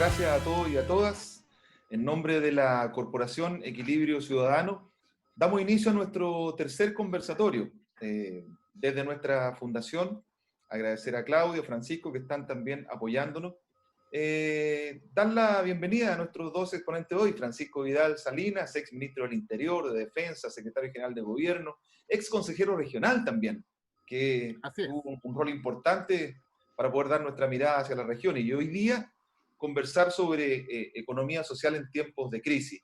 gracias a todos y a todas. En nombre de la Corporación Equilibrio Ciudadano, damos inicio a nuestro tercer conversatorio. Desde nuestra fundación, agradecer a Claudio, Francisco, que están también apoyándonos. Dar la bienvenida a nuestros dos exponentes hoy: Francisco Vidal Salinas, ex ministro del Interior, de Defensa, secretario general de Gobierno, ex consejero regional también, que tuvo un rol importante para poder dar nuestra mirada hacia la región. Y hoy día conversar sobre economía social en tiempos de crisis.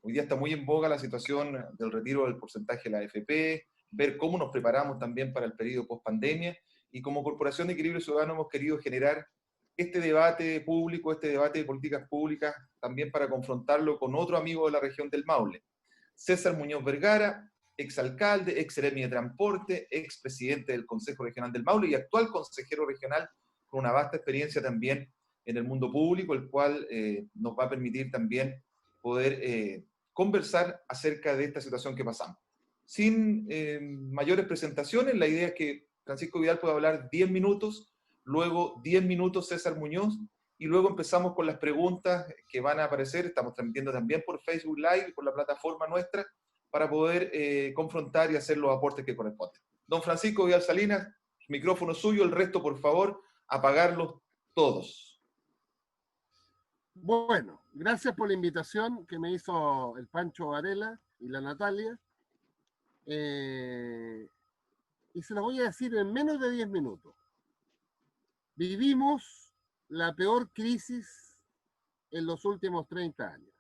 Hoy día está muy en boga la situación del retiro del porcentaje de la AFP, ver cómo nos preparamos también para el periodo post-pandemia, y como Corporación de Equilibrio Ciudadano hemos querido generar este debate público, este debate de políticas públicas, también para confrontarlo con otro amigo de la región del Maule, César Muñoz Vergara, exalcalde, ex seremi de Transporte, expresidente del Consejo Regional del Maule y actual consejero regional con una vasta experiencia también en el mundo público, el cual nos va a permitir también poder conversar acerca de esta situación que pasamos. Sin mayores presentaciones, la idea es que Francisco Vidal pueda hablar 10 minutos, luego 10 minutos César Muñoz, y luego empezamos con las preguntas que van a aparecer. Estamos transmitiendo también por Facebook Live, por la plataforma nuestra, para poder confrontar y hacer los aportes que corresponden. Don Francisco Vidal Salinas, micrófono suyo, el resto, por favor, apagarlos todos. Bueno, gracias por la invitación que me hizo el Pancho Varela y la Natalia. Y se los voy a decir en menos de 10 minutos. Vivimos la peor crisis en los últimos 30 años.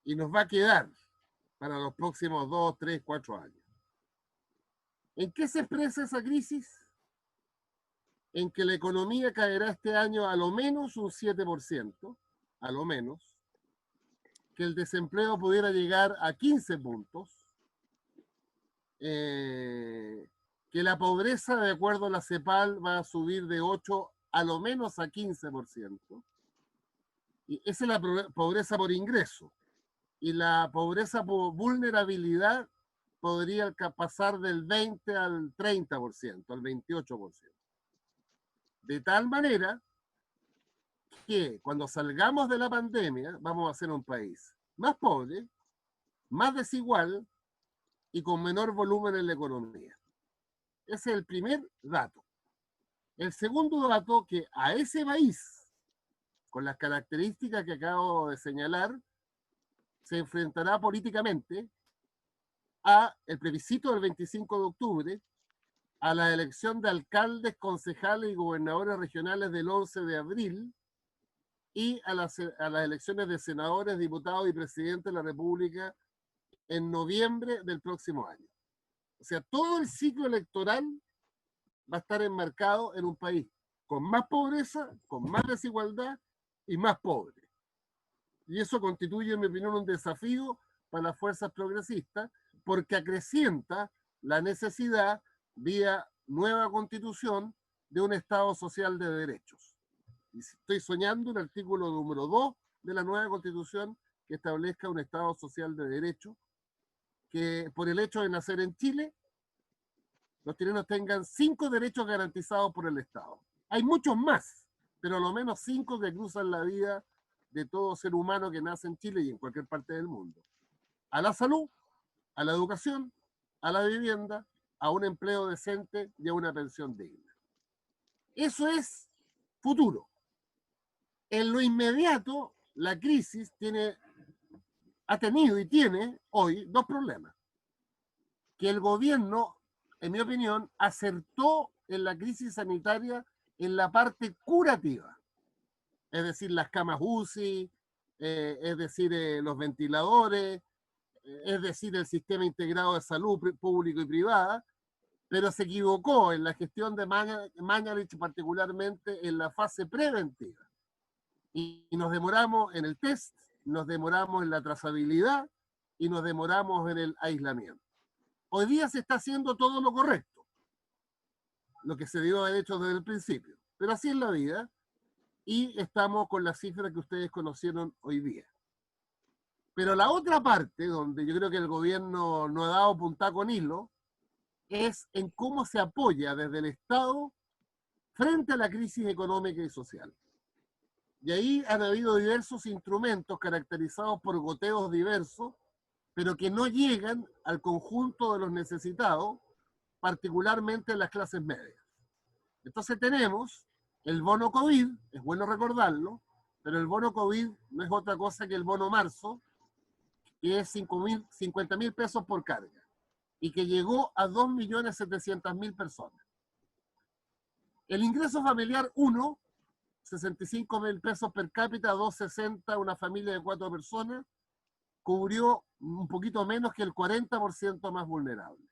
Y nos va a quedar para los próximos 2, 3, 4 años. ¿En qué se expresa esa crisis? En que la economía caerá este año a lo menos un 7%, a lo menos, que el desempleo pudiera llegar a 15 puntos, que la pobreza, de acuerdo a la CEPAL, va a subir de 8 a lo menos a 15%, y esa es la pobreza por ingreso, y la pobreza por vulnerabilidad podría pasar del 20 al 30%, al 28%. De tal manera que cuando salgamos de la pandemia vamos a ser un país más pobre, más desigual y con menor volumen en la economía. Ese es el primer dato. El segundo dato, que a ese país, con las características que acabo de señalar, se enfrentará políticamente a el plebiscito del 25 de octubre, a la elección de alcaldes, concejales y gobernadores regionales del 11 de abril y a las elecciones de senadores, diputados y presidentes de la República en noviembre del próximo año. O sea, todo el ciclo electoral va a estar enmarcado en un país con más pobreza, con más desigualdad y más pobre. Y eso constituye, en mi opinión, un desafío para las fuerzas progresistas, porque acrecienta la necesidad, vía nueva constitución, de un Estado social de derechos. Y estoy soñando un artículo número 2 de la nueva constitución que establezca un Estado social de derechos, que por el hecho de nacer en Chile, los chilenos tengan 5 derechos garantizados por el Estado. Hay muchos más, pero a lo menos 5 que cruzan la vida de todo ser humano que nace en Chile y en cualquier parte del mundo. A la salud, a la educación, a la vivienda, a un empleo decente y a una pensión digna. Eso es futuro. En lo inmediato, la crisis ha tenido y tiene hoy 2 problemas. Que el gobierno, en mi opinión, acertó en la crisis sanitaria en la parte curativa. Es decir, las camas UCI, es decir, los ventiladores, es decir, el sistema integrado de salud público y privada, pero se equivocó en la gestión de Mañalich, particularmente en la fase preventiva. Y nos demoramos en el test, nos demoramos en la trazabilidad y nos demoramos en el aislamiento. Hoy día se está haciendo todo lo correcto, lo que se debió haber hecho desde el principio, pero así es la vida y estamos con las cifras que ustedes conocieron hoy día. Pero la otra parte, donde yo creo que el gobierno no ha dado punta con hilo, es en cómo se apoya desde el Estado frente a la crisis económica y social. Y ahí han habido diversos instrumentos caracterizados por goteos diversos, pero que no llegan al conjunto de los necesitados, particularmente en las clases medias. Entonces tenemos el bono COVID, es bueno recordarlo, pero el bono COVID no es otra cosa que el bono marzo, que es 50.000 pesos por carga, y que llegó a 2.700.000 personas. El ingreso familiar 1, 65.000 pesos per cápita, 260, una familia de 4 personas, cubrió un poquito menos que el 40% más vulnerable.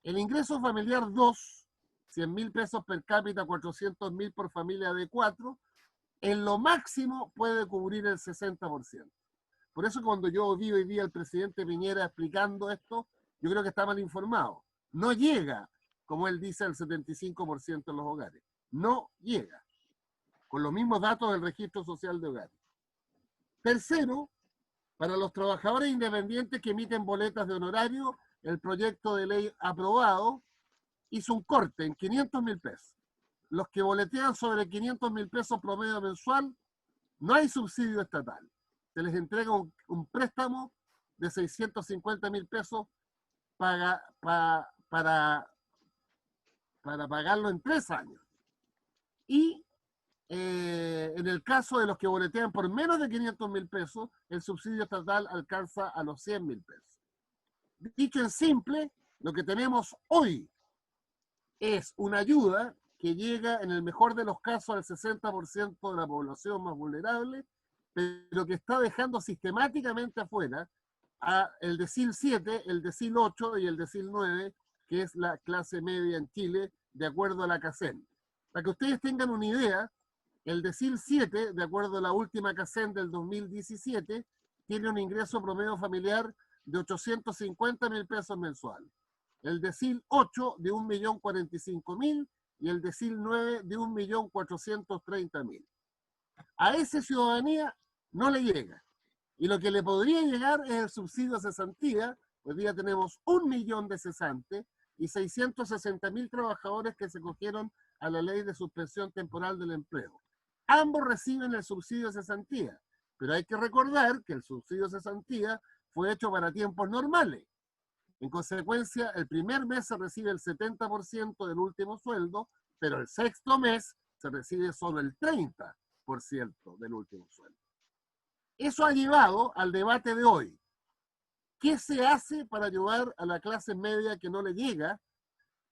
El ingreso familiar 2, 100.000 pesos per cápita, 400.000 por familia de 4, en lo máximo puede cubrir el 60%. Por eso cuando yo vi hoy día al presidente Piñera explicando esto, yo creo que está mal informado. No llega, como él dice, al 75% de los hogares. No llega. Con los mismos datos del Registro Social de Hogares. Tercero, para los trabajadores independientes que emiten boletas de honorario, el proyecto de ley aprobado hizo un corte en 500.000 pesos. Los que boletean sobre 500.000 pesos promedio mensual, no hay subsidio estatal. Se les entrega un préstamo de 650.000 pesos para pagarlo en 3 años. Y en el caso de los que boletean por menos de 500.000 pesos, el subsidio estatal alcanza a los 100.000 pesos. Dicho en simple, lo que tenemos hoy es una ayuda que llega en el mejor de los casos al 60% de la población más vulnerable, pero que está dejando sistemáticamente afuera a el decil 7, el decil 8 y el decil 9, que es la clase media en Chile, de acuerdo a la CACEN. Para que ustedes tengan una idea, el decil 7, de acuerdo a la última CACEN del 2017, tiene un ingreso promedio familiar de 850.000 pesos mensual. El decil 8 de 1.045.000 y el decil 9 de 1.430.000. A esa ciudadanía no le llega. Y lo que le podría llegar es el subsidio a cesantía. Hoy día tenemos 1 millón de cesantes y 660.000 trabajadores que se cogieron a la ley de suspensión temporal del empleo. Ambos reciben el subsidio de cesantía, pero hay que recordar que el subsidio de cesantía fue hecho para tiempos normales. En consecuencia, el primer mes se recibe el 70% del último sueldo, pero el sexto mes se recibe solo el 30% del último sueldo. Eso ha llevado al debate de hoy. ¿Qué se hace para ayudar a la clase media que no le llega?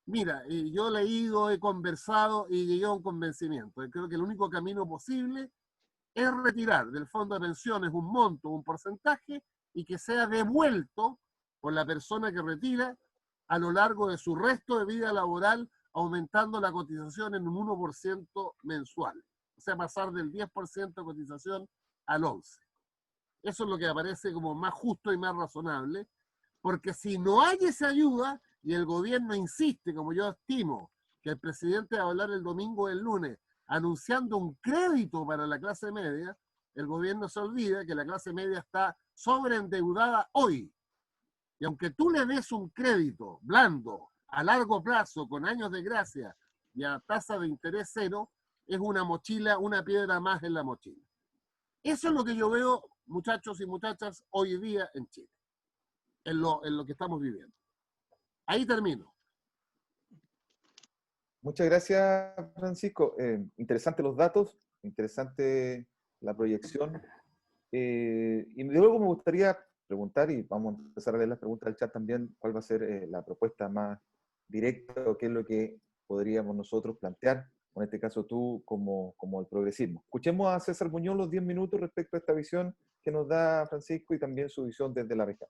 Mira, yo he leído, he conversado y llegué a un convencimiento. Creo que el único camino posible es retirar del fondo de pensiones un monto, un porcentaje, y que sea devuelto por la persona que retira a lo largo de su resto de vida laboral, aumentando la cotización en un 1% mensual. O sea, pasar del 10% de cotización al 11%. Eso es lo que aparece como más justo y más razonable, porque si no hay esa ayuda y el gobierno insiste, como yo estimo, que el presidente va a hablar el domingo o el lunes, anunciando un crédito para la clase media, el gobierno se olvida que la clase media está sobreendeudada hoy. Y aunque tú le des un crédito blando, a largo plazo, con años de gracia y a tasa de interés cero, es una mochila, una piedra más en la mochila. Eso es lo que yo veo, muchachos y muchachas, hoy día en Chile, en lo que estamos viviendo. Ahí termino. Muchas gracias, Francisco. Interesantes los datos, interesante la proyección. Y luego me gustaría preguntar, y vamos a empezar a leer las preguntas del chat también, cuál va a ser la propuesta más directa o qué es lo que podríamos nosotros plantear, en este caso tú, como el progresismo. Escuchemos a César Muñoz los 10 minutos respecto a esta visión que nos da Francisco y también su visión desde la región.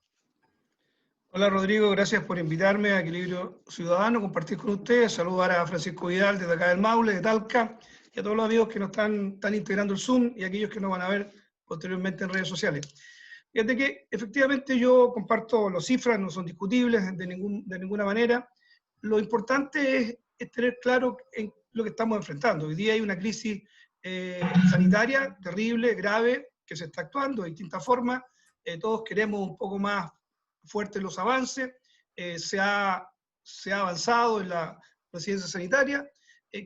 Hola Rodrigo, gracias por invitarme a Equilibrio Ciudadano, compartir con ustedes, saludar a Francisco Vidal desde acá del Maule, de Talca, y a todos los amigos que nos están integrando el Zoom y aquellos que nos van a ver posteriormente en redes sociales. Fíjate que efectivamente yo comparto las cifras, no son discutibles de ninguna manera. Lo importante es tener claro en lo que estamos enfrentando. Hoy día hay una crisis sanitaria terrible, grave, que se está actuando de distintas formas. Todos queremos un poco más fuertes los avances, se ha avanzado en la ciencia sanitaria,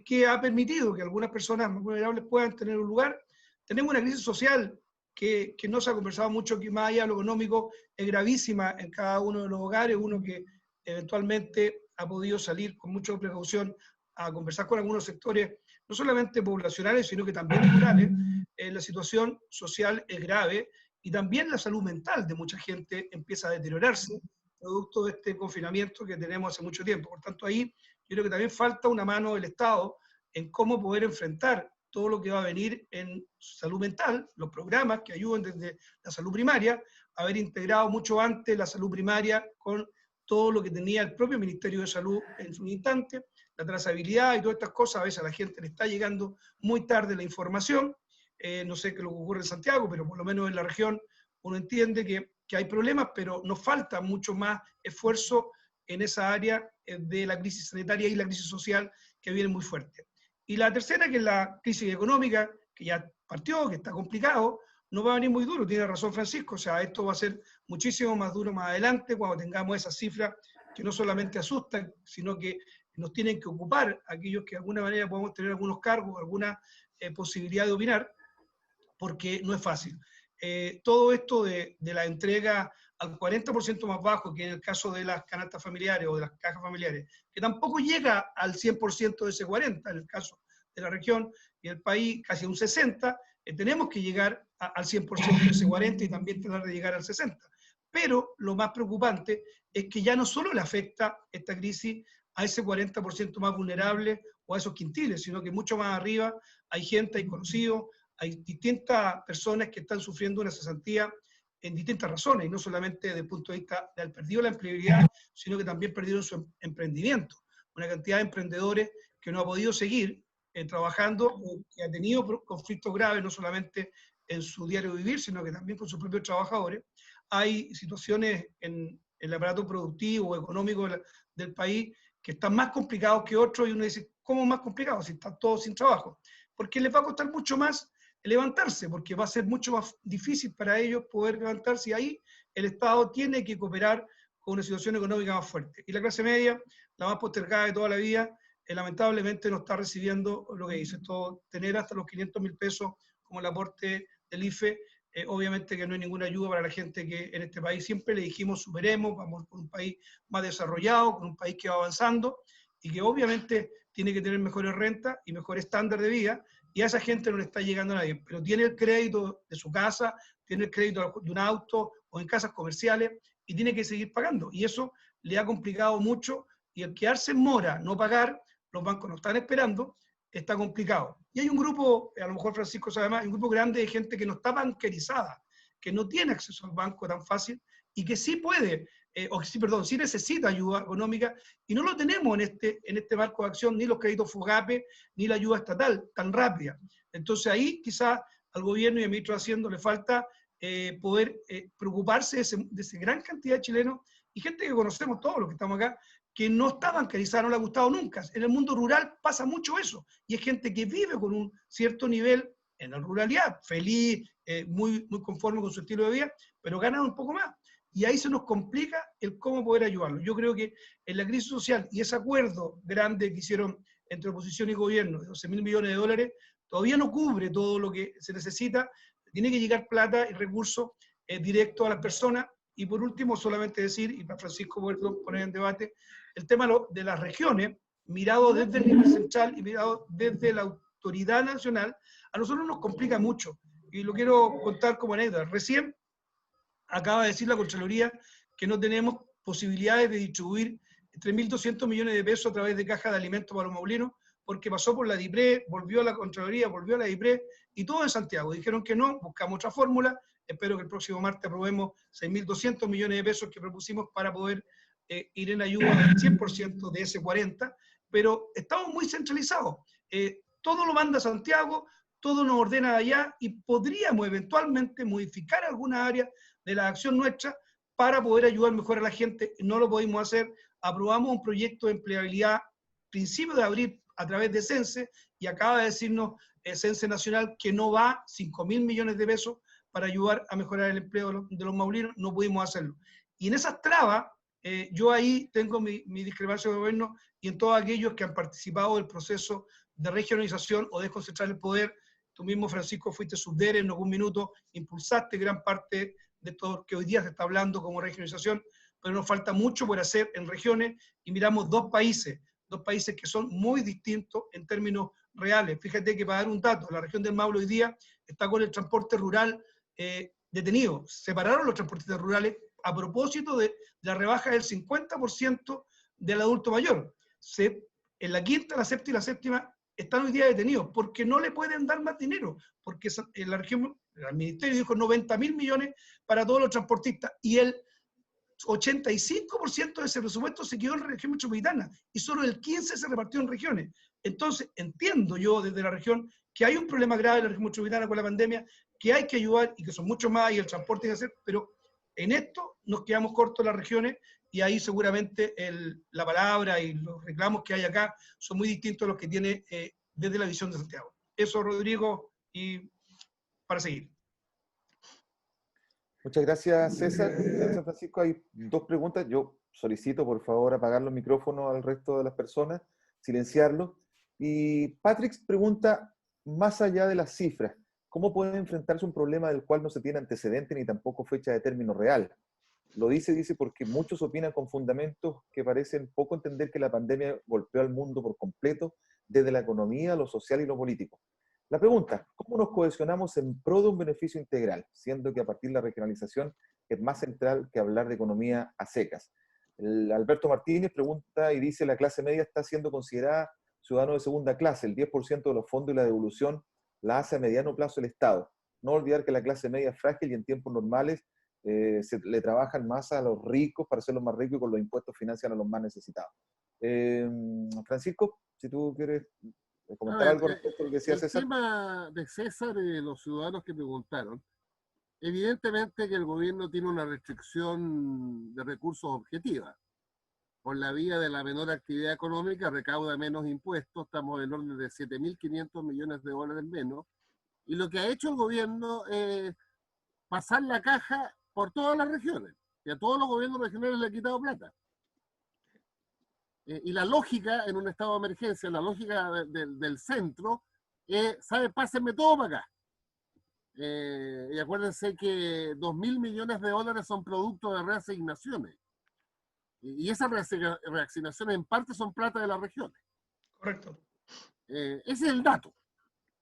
que ha permitido que algunas personas más vulnerables puedan tener un lugar, Tenemos una crisis social que no se ha conversado mucho, que más allá de lo económico es gravísima en cada uno de los hogares, uno que eventualmente ha podido salir con mucha precaución a conversar con algunos sectores, no solamente poblacionales, sino que también rurales. La situación social es grave y también la salud mental de mucha gente empieza a deteriorarse producto de este confinamiento que tenemos hace mucho tiempo. Por tanto, ahí yo creo que también falta una mano del Estado en cómo poder enfrentar todo lo que va a venir en salud mental, los programas que ayuden desde la salud primaria, haber integrado mucho antes la salud primaria con todo lo que tenía el propio Ministerio de Salud en su instante, la trazabilidad y todas estas cosas. A veces a la gente le está llegando muy tarde la información, no sé qué es lo que ocurre en Santiago, pero por lo menos en la región uno entiende que hay problemas, pero nos falta mucho más esfuerzo en esa área de la crisis sanitaria y la crisis social que viene muy fuerte. Y la tercera, que es la crisis económica, que ya partió, que está complicado, no va a venir muy duro, tiene razón Francisco, o sea, esto va a ser muchísimo más duro más adelante cuando tengamos esas cifras que no solamente asustan, sino que nos tienen que ocupar aquellos que de alguna manera podemos tener algunos cargos, alguna posibilidad de opinar, porque no es fácil. Todo esto de la entrega al 40% más bajo, que en el caso de las canastas familiares o de las cajas familiares, que tampoco llega al 100% de ese 40%, en el caso de la región y el país casi un 60%, tenemos que llegar al 100% de ese 40% y también tratar de llegar al 60%. Pero lo más preocupante es que ya no solo le afecta esta crisis a ese 40% más vulnerable o a esos quintiles, sino que mucho más arriba hay gente, hay conocidos, hay distintas personas que están sufriendo una cesantía en distintas razones, y no solamente desde el punto de vista de haber perdido la empleabilidad, sino que también perdieron su emprendimiento. Una cantidad de emprendedores que no ha podido seguir trabajando, que ha tenido conflictos graves, no solamente en su diario vivir, sino que también con sus propios trabajadores. Hay situaciones en el aparato productivo o económico del país que están más complicados que otros, y uno dice, ¿cómo más complicados si están todos sin trabajo? Porque les va a costar mucho más levantarse, porque va a ser mucho más difícil para ellos poder levantarse, y ahí el Estado tiene que cooperar con una situación económica más fuerte. Y la clase media, la más postergada de toda la vida, lamentablemente no está recibiendo lo que dice, todo, tener hasta los 500.000 pesos como el aporte del IFE, obviamente que no hay ninguna ayuda para la gente que en este país siempre le dijimos superemos, vamos por un país más desarrollado, con un país que va avanzando, y que obviamente tiene que tener mejores rentas y mejor estándar de vida, y a esa gente no le está llegando a nadie, pero tiene el crédito de su casa, tiene el crédito de un auto o en casas comerciales, y tiene que seguir pagando, y eso le ha complicado mucho, y el quedarse en mora, no pagar, los bancos no están esperando, está complicado. Y hay un grupo, a lo mejor Francisco sabe más, hay un grupo grande de gente que no está bancarizada, que no tiene acceso al banco tan fácil, y que sí puede, sí necesita ayuda económica, y no lo tenemos en este marco de acción, ni los créditos FOGAPE, ni la ayuda estatal tan rápida. Entonces ahí quizás al gobierno y al ministro de Hacienda le falta poder preocuparse de esa gran cantidad de chilenos, y gente que conocemos todos los que estamos acá, que no está bancarizada, no le ha gustado nunca. En el mundo rural pasa mucho eso, y es gente que vive con un cierto nivel en la ruralidad, feliz, muy, muy conforme con su estilo de vida, pero ganan un poco más. Y ahí se nos complica el cómo poder ayudarlos. Yo creo que en la crisis social y ese acuerdo grande que hicieron entre oposición y gobierno de 12.000 millones de dólares, todavía no cubre todo lo que se necesita. Tiene que llegar plata y recursos directos a las personas. Y por último, solamente decir, y para Francisco poderlo poner en debate, el tema de las regiones, mirado desde el nivel central y mirado desde la autoridad nacional, a nosotros nos complica mucho. Y lo quiero contar como anécdota. Recién acaba de decir la Contraloría que no tenemos posibilidades de distribuir 3.200 millones de pesos a través de cajas de alimentos para los maulinos, porque pasó por la DIPRE, volvió a la Contraloría, volvió a la DIPRE, y todo en Santiago. Dijeron que no, buscamos otra fórmula. Espero que el próximo martes aprobemos 6.200 millones de pesos que propusimos para poder ir en ayuda del 100% de ese 40%, pero estamos muy centralizados. Todo lo manda Santiago, todo nos ordena de allá, y podríamos eventualmente modificar alguna área de la acción nuestra para poder ayudar mejor a la gente. No lo pudimos hacer. Aprobamos un proyecto de empleabilidad principio de abril a través de CENSE, y acaba de decirnos CENSE Nacional que no va 5.000 millones de pesos para ayudar a mejorar el empleo de los maulinos. No pudimos hacerlo. Y en esas trabas, yo ahí tengo mi discrepancia de gobierno y en todos aquellos que han participado del proceso de regionalización o desconcentrar el poder Tú mismo, Francisco, fuiste subdere en algún minuto, impulsaste gran parte de todo que hoy día se está hablando como regionalización, pero nos falta mucho por hacer en regiones y miramos dos países que son muy distintos en términos reales. Fíjate que para dar un dato, la región del Maule hoy día está con el transporte rural detenido. Separaron los transportistas rurales a propósito de la rebaja del 50% del adulto mayor. En la quinta, la séptima y la séptima están hoy día detenidos porque no le pueden dar más dinero, porque en la región, el ministerio dijo 90.000 millones para todos los transportistas y el 85% de ese presupuesto se quedó en la región metropolitana y solo el 15% se repartió en regiones. Entonces, entiendo yo desde la región que hay un problema grave en la región metropolitana con la pandemia, que hay que ayudar y que son mucho más y el transporte hay que hacer, pero en esto nos quedamos cortos en las regiones y ahí seguramente la palabra y los reclamos que hay acá son muy distintos a los que tiene desde la visión de Santiago. Eso, Rodrigo, y para seguir. Muchas gracias, César. San Francisco, hay dos preguntas. Yo solicito, por favor, apagar los micrófonos al resto de las personas, silenciarlos. Y Patrick pregunta, más allá de las cifras, ¿cómo puede enfrentarse un problema del cual no se tiene antecedente ni tampoco fecha de término real? Lo dice porque muchos opinan con fundamentos que parecen poco entender que la pandemia golpeó al mundo por completo, desde la economía, lo social y lo político. La pregunta, ¿cómo nos cohesionamos en pro de un beneficio integral, siendo que a partir de la regionalización es más central que hablar de economía a secas? Alberto Martínez pregunta y dice, la clase media está siendo considerada ciudadano de segunda clase, el 10% de los fondos y la devolución la hace a mediano plazo el Estado. No olvidar que la clase media es frágil y en tiempos normales se le trabajan más a los ricos para hacerlos más ricos y con los impuestos financian a los más necesitados. Francisco, si tú quieres comentar algo respecto a lo que decía César. El tema de César y de los ciudadanos que preguntaron, evidentemente que el gobierno tiene una restricción de recursos objetiva. Por la vía de la menor actividad económica recauda menos impuestos, estamos en el orden de 7.500 millones de dólares menos, y lo que ha hecho el gobierno es pasar la caja por todas las regiones, y a todos los gobiernos regionales le ha quitado plata. Y la lógica en un estado de emergencia, la lógica del centro, ¿sabe? Pásenme todo para acá. Y acuérdense que 2.000 millones de dólares son producto de reasignaciones. Y esas reasignaciones en parte son plata de las regiones. Correcto. Ese es el dato.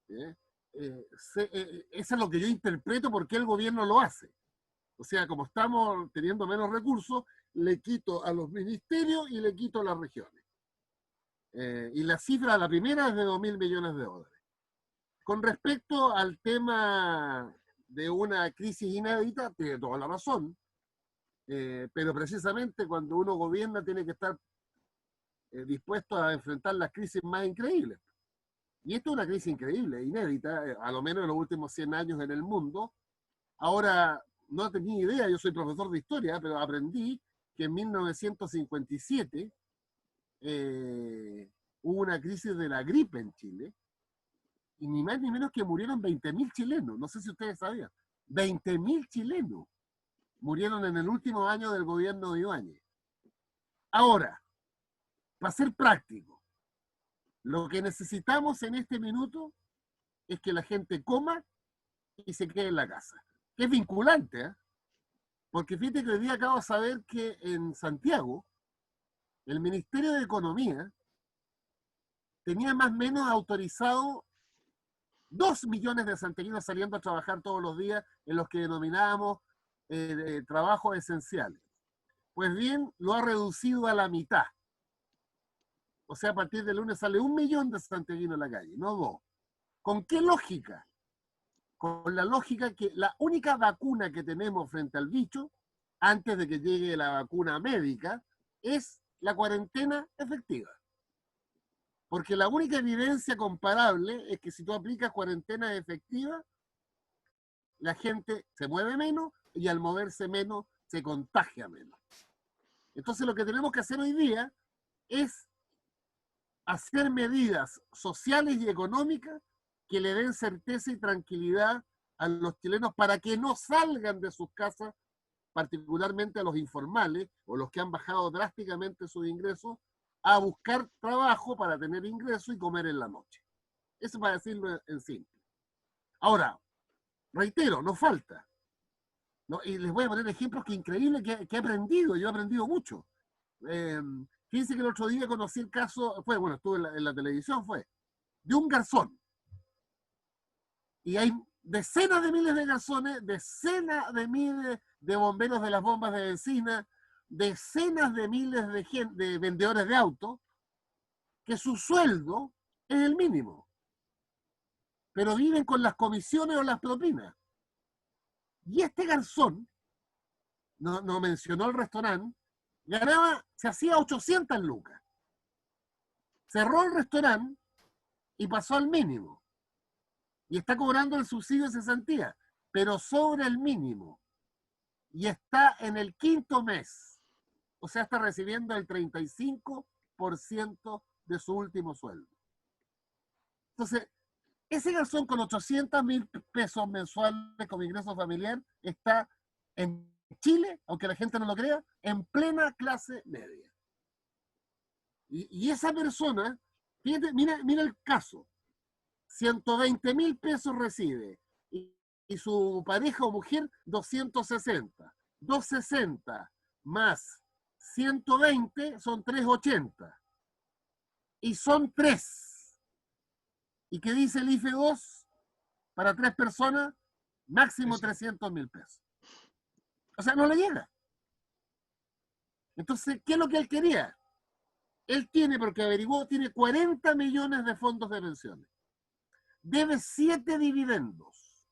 Eso es lo que yo interpreto por qué el gobierno lo hace. O sea, como estamos teniendo menos recursos, le quito a los ministerios y le quito a las regiones. Y la cifra, la primera, es de 2.000 millones de dólares. Con respecto al tema de una crisis inédita, tiene toda la razón, pero precisamente cuando uno gobierna tiene que estar dispuesto a enfrentar las crisis más increíbles. Y esto es una crisis increíble, inédita, a lo menos en los últimos 100 años en el mundo. Ahora, no tenía idea, yo soy profesor de historia, pero aprendí que en 1957 hubo una crisis de la gripe en Chile, y ni más ni menos que murieron 20.000 chilenos, no sé si ustedes sabían, 20.000 chilenos murieron en el último año del gobierno de Ibáñez. Ahora, para ser práctico, lo que necesitamos en este minuto es que la gente coma y se quede en la casa, que es vinculante, ¿eh? Porque fíjate que hoy día acabo de saber que en Santiago, el Ministerio de Economía tenía más o menos autorizado 2 millones de santiaguinos saliendo a trabajar todos los días en los que denominábamos trabajos esenciales. Pues bien, lo ha reducido a la mitad. O sea, a partir del lunes sale 1 millón de santiaguinos en la calle, no 2. ¿Con qué lógica? Con la lógica que la única vacuna que tenemos frente al bicho, antes de que llegue la vacuna médica, es la cuarentena efectiva. Porque la única evidencia comparable es que si tú aplicas cuarentena efectiva, la gente se mueve menos y al moverse menos se contagia menos. Entonces lo que tenemos que hacer hoy día es hacer medidas sociales y económicas que le den certeza y tranquilidad a los chilenos para que no salgan de sus casas, particularmente a los informales o los que han bajado drásticamente sus ingresos, a buscar trabajo para tener ingresos y comer en la noche. Eso para decirlo en simple. Ahora, reitero, no falta. ¿No? Y les voy a poner ejemplos que increíble que he aprendido. Yo he aprendido mucho. Fíjense que el otro día conocí el caso, bueno, estuve en la televisión, fue de un garzón. Y hay decenas de miles de garzones, decenas de miles de bomberos de las bombas de benzina, decenas de miles de vendedores de autos, que su sueldo es el mínimo, pero viven con las comisiones o las propinas. Y este garzón, no mencionó el restaurante, se hacía 800 lucas. Cerró el restaurante y pasó al mínimo. Y está cobrando el subsidio de cesantía, pero sobre el mínimo. Y está en el 5º mes. O sea, está recibiendo el 35% de su último sueldo. Entonces, ese garzón con 800.000 pesos mensuales como ingreso familiar está en Chile, aunque la gente no lo crea, en plena clase media. Y esa persona, fíjate, mira el caso, 120.000 pesos recibe y su pareja o mujer 260. 260 más 120 son 380. Y son 3. ¿Y qué dice el IFE 2? Para 3 personas, máximo 300.000 pesos. O sea, no le llega. Entonces, ¿qué es lo que él quería? Él tiene, porque averiguó, tiene 40 millones de fondos de pensiones. Debe 7 dividendos.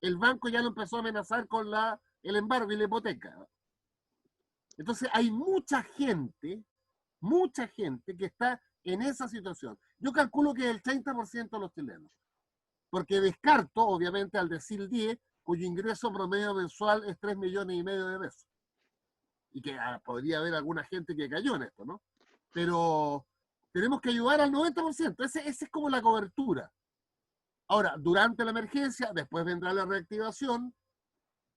El banco ya lo empezó a amenazar con el embargo y la hipoteca. Entonces, hay mucha gente que está en esa situación. Yo calculo que el 30% de los chilenos. Porque descarto, obviamente, al decir 10, cuyo ingreso promedio mensual es 3,5 millones de pesos. Y que podría haber alguna gente que cayó en esto, ¿no? Pero tenemos que ayudar al 90%. Esa es como la cobertura. Ahora, durante la emergencia, después vendrá la reactivación,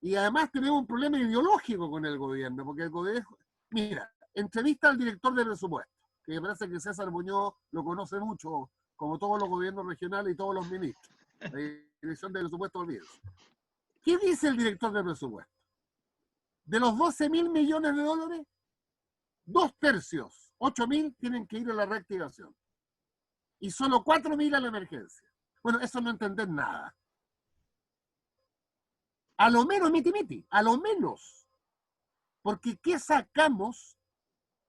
y además tenemos un problema ideológico con el gobierno, porque el gobierno, mira, entrevista al director de presupuesto, que me parece que César Muñoz lo conoce mucho, como todos los gobiernos regionales y todos los ministros. La dirección de presupuesto, olvídense. ¿Qué dice el director de presupuesto? De los 12.000 millones de dólares, 2/3, 8.000, tienen que ir a la reactivación. Y solo 4.000 a la emergencia. Bueno, eso no entender nada. A lo menos, miti, a lo menos. Porque ¿qué sacamos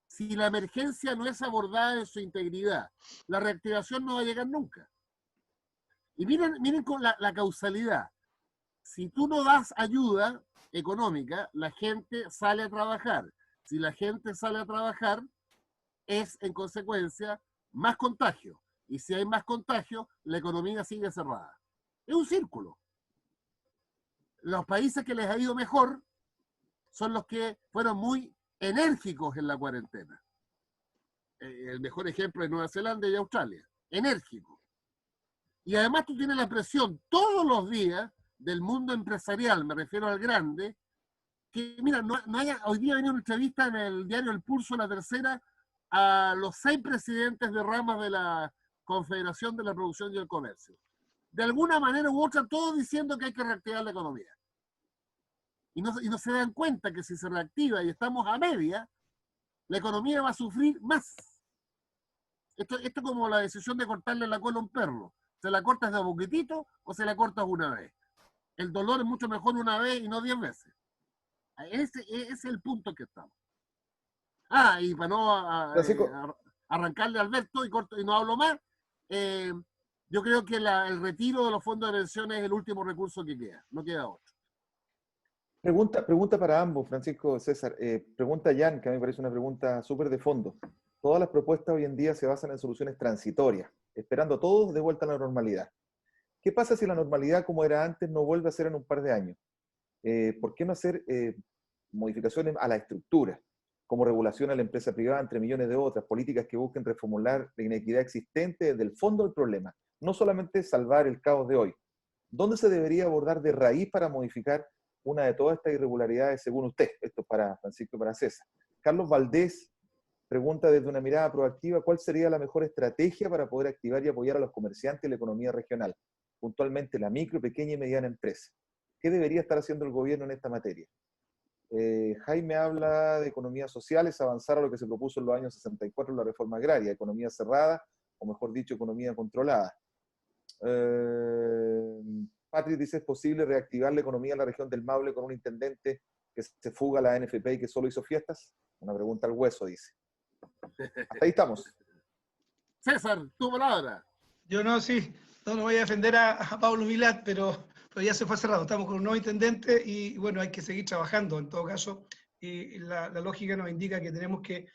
si la emergencia no es abordada en su integridad? La reactivación no va a llegar nunca. Y miren con la causalidad. Si tú no das ayuda económica, la gente sale a trabajar. Si la gente sale a trabajar, es en consecuencia más contagio. Y si hay más contagio, la economía sigue cerrada. Es un círculo. Los países que les ha ido mejor son los que fueron muy enérgicos en la cuarentena. El mejor ejemplo es Nueva Zelanda y Australia. Enérgico. Y además tú tienes la presión todos los días del mundo empresarial, me refiero al grande, que mira, hoy día venía una entrevista en el diario El Pulso, La Tercera, a los 6 presidentes de ramas de la Confederación de la Producción y el Comercio. De alguna manera u otra, todos diciendo que hay que reactivar la economía. Y no se dan cuenta que si se reactiva y estamos a media, la economía va a sufrir más. Esto es como la decisión de cortarle la cola a un perro. ¿Se la cortas de a poquitito o se la cortas una vez? El dolor es mucho mejor una vez y no 10 veces. Ese es el punto que estamos. Y para no arrancarle a Alberto y no hablo más, yo creo que el retiro de los fondos de pensiones es el último recurso que queda, no queda otro. Pregunta para ambos, Francisco, César. Pregunta Jan, que a mí me parece una pregunta súper de fondo. Todas las propuestas hoy en día se basan en soluciones transitorias, esperando a todos de vuelta a la normalidad. ¿Qué pasa si la normalidad como era antes no vuelve a ser en un par de años? ¿Por qué no hacer modificaciones a la estructura, como regulación a la empresa privada entre millones de otras, políticas que busquen reformular la inequidad existente desde el fondo del problema, no solamente salvar el caos de hoy? ¿Dónde se debería abordar de raíz para modificar una de todas estas irregularidades según usted? Esto es para Francisco y para César. Carlos Valdés pregunta desde una mirada proactiva, ¿cuál sería la mejor estrategia para poder activar y apoyar a los comerciantes y la economía regional? puntualmente la micro, pequeña y mediana empresa. ¿Qué debería estar haciendo el gobierno en esta materia? Jaime habla de economías sociales, avanzar a lo que se propuso en los años 64 en la reforma agraria, economía cerrada, o mejor dicho, economía controlada. Patrick dice, ¿es posible reactivar la economía en la región del Maule con un intendente que se fuga a la NFP y que solo hizo fiestas? Una pregunta al hueso, dice. Hasta ahí estamos. César, tu palabra. Yo no, sí, no voy a defender a Pablo Vilat, pero ya se fue cerrado. Estamos con un nuevo intendente y bueno, hay que seguir trabajando en todo caso. Y la lógica nos indica que tenemos que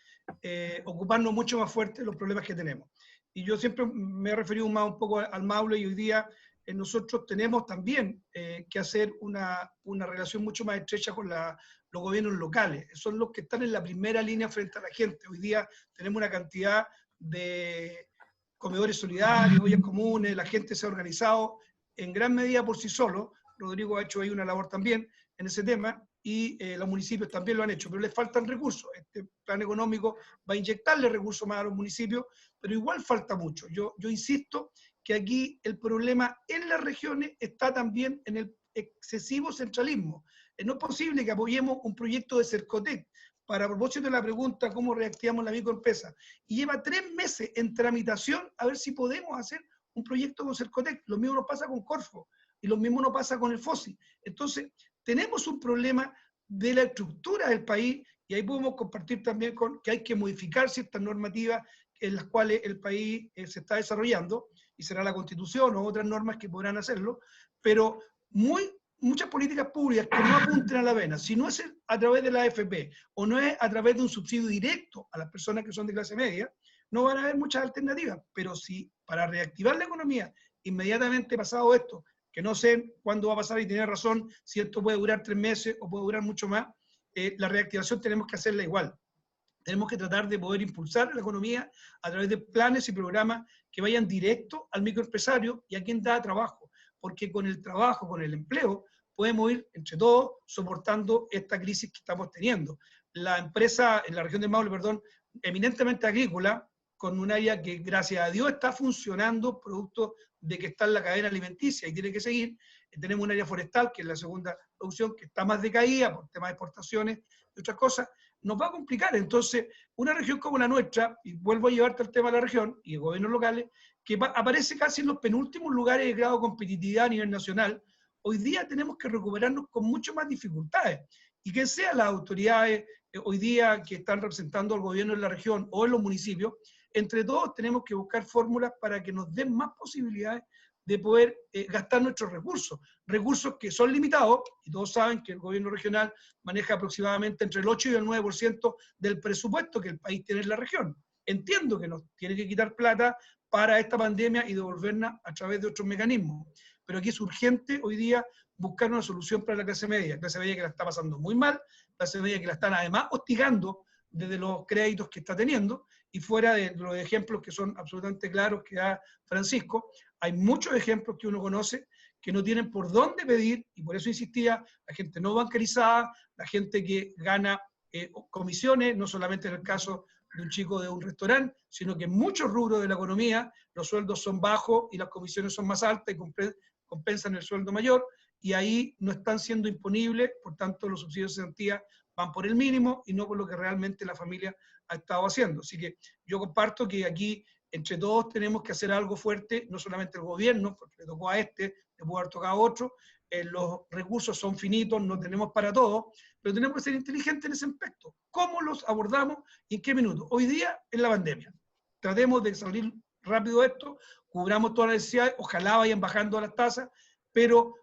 ocuparnos mucho más fuerte de los problemas que tenemos. Y yo siempre me he referido más un poco al Maule y hoy día nosotros tenemos también que hacer una relación mucho más estrecha con los gobiernos locales. Son los que están en la primera línea frente a la gente. Hoy día tenemos una cantidad de comedores solidarios, ollas comunes, la gente se ha organizado en gran medida por sí solo. Rodrigo ha hecho ahí una labor también en ese tema y los municipios también lo han hecho, pero les faltan recursos. Este plan económico va a inyectarle recursos más a los municipios, pero igual falta mucho. Yo insisto que aquí el problema en las regiones está también en el excesivo centralismo. No es posible que apoyemos un proyecto de Cercotec, para propósito de la pregunta cómo reactivamos la microempresa, y lleva 3 meses en tramitación a ver si podemos hacer un proyecto con Cercotec. Lo mismo nos pasa con Corfo, y lo mismo nos pasa con el FOSI. Entonces, tenemos un problema de la estructura del país, y ahí podemos compartir también con que hay que modificar ciertas normativas en las cuales el país se está desarrollando, y será la Constitución o otras normas que podrán hacerlo, pero muchas políticas públicas que no apunten a la vena, si no es a través de la AFP o no es a través de un subsidio directo a las personas que son de clase media, no van a haber muchas alternativas. Pero si para reactivar la economía, inmediatamente pasado esto, que no sé cuándo va a pasar y tiene razón, si esto puede durar 3 meses o puede durar mucho más, la reactivación tenemos que hacerla igual. Tenemos que tratar de poder impulsar la economía a través de planes y programas que vayan directo al microempresario y a quien da trabajo, porque con el trabajo, con el empleo, podemos ir entre todos soportando esta crisis que estamos teniendo. La empresa en la región del Maule, eminentemente agrícola, con un área que gracias a Dios está funcionando, producto de que está en la cadena alimenticia y tiene que seguir. Tenemos un área forestal, que es la segunda producción, que está más decaída por temas de exportaciones y otras cosas. Nos va a complicar. Entonces, una región como la nuestra, y vuelvo a llevarte al tema de la región y de gobiernos locales, que aparece casi en los penúltimos lugares de grado de competitividad a nivel nacional, hoy día tenemos que recuperarnos con mucho más dificultades. Y que sean las autoridades hoy día que están representando al gobierno en la región o en los municipios, entre todos tenemos que buscar fórmulas para que nos den más posibilidades de poder gastar nuestros recursos que son limitados, y todos saben que el gobierno regional maneja aproximadamente entre el 8 y el 9% del presupuesto que el país tiene en la región. Entiendo que nos tiene que quitar plata para esta pandemia y devolverla a través de otros mecanismos, pero aquí es urgente hoy día buscar una solución para la clase media que la está pasando muy mal, clase media que la están además hostigando desde los créditos que está teniendo, y fuera de los ejemplos que son absolutamente claros que da Francisco, hay muchos ejemplos que uno conoce que no tienen por dónde pedir, y por eso insistía, la gente no bancarizada, la gente que gana comisiones, no solamente en el caso de un chico de un restaurante, sino que en muchos rubros de la economía los sueldos son bajos y las comisiones son más altas y compensan el sueldo mayor, y ahí no están siendo imponibles, por tanto los subsidios de cesantía van por el mínimo y no por lo que realmente la familia ha estado haciendo. Así que yo comparto que aquí entre todos tenemos que hacer algo fuerte, no solamente el gobierno, porque le tocó a este, le pudo haber tocado a otro, los recursos son finitos, no tenemos para todo, pero tenemos que ser inteligentes en ese aspecto. ¿Cómo los abordamos y en qué minutos? Hoy día en la pandemia. Tratemos de salir rápido de esto, cubramos todas las necesidades, ojalá vayan bajando las tasas, pero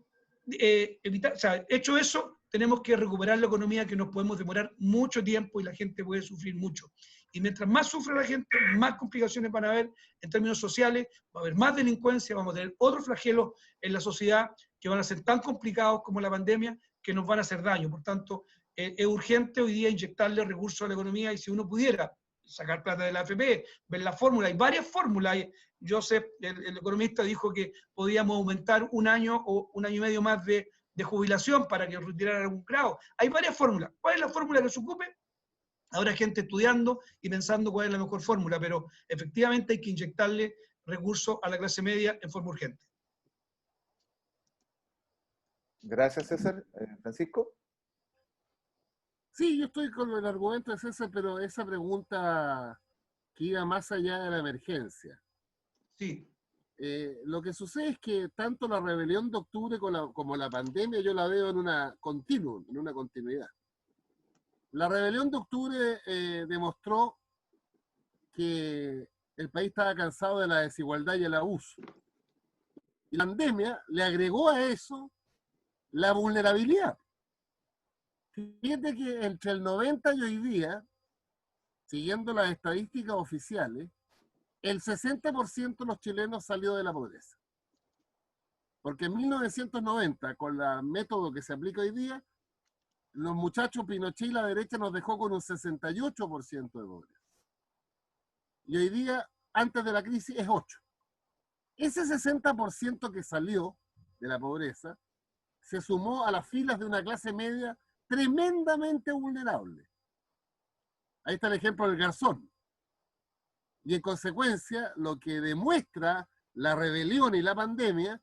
hecho eso, tenemos que recuperar la economía, que nos podemos demorar mucho tiempo y la gente puede sufrir mucho. Y mientras más sufre la gente, más complicaciones van a haber en términos sociales, va a haber más delincuencia, vamos a tener otros flagelos en la sociedad que van a ser tan complicados como la pandemia, que nos van a hacer daño. Por tanto, es urgente hoy día inyectarle recursos a la economía, y si uno pudiera sacar plata de la AFP, ver la fórmula, hay varias fórmulas. Joseph, el economista, dijo que podíamos aumentar 1 año o 1 año y medio más de jubilación para que retiraran algún grado. Hay varias fórmulas. ¿Cuál es la fórmula que se ocupe? Habrá gente estudiando y pensando cuál es la mejor fórmula, pero efectivamente hay que inyectarle recursos a la clase media en forma urgente. Gracias, César. Francisco. Sí, yo estoy con el argumento de César, pero esa pregunta que iba más allá de la emergencia. Sí, Lo que sucede es que tanto la rebelión de octubre como la pandemia yo la veo en una continuum, en una continuidad. La rebelión de octubre demostró que el país estaba cansado de la desigualdad y el abuso. Y la pandemia le agregó a eso la vulnerabilidad. Fíjate que entre el 90 y hoy día, siguiendo las estadísticas oficiales, el 60% de los chilenos salió de la pobreza. Porque en 1990, con el método que se aplica hoy día, los muchachos Pinochet y la derecha nos dejó con un 68% de pobreza. Y hoy día, antes de la crisis, es 8%. Ese 60% que salió de la pobreza se sumó a las filas de una clase media tremendamente vulnerable. Ahí está el ejemplo del garzón. Y en consecuencia, lo que demuestra la rebelión y la pandemia,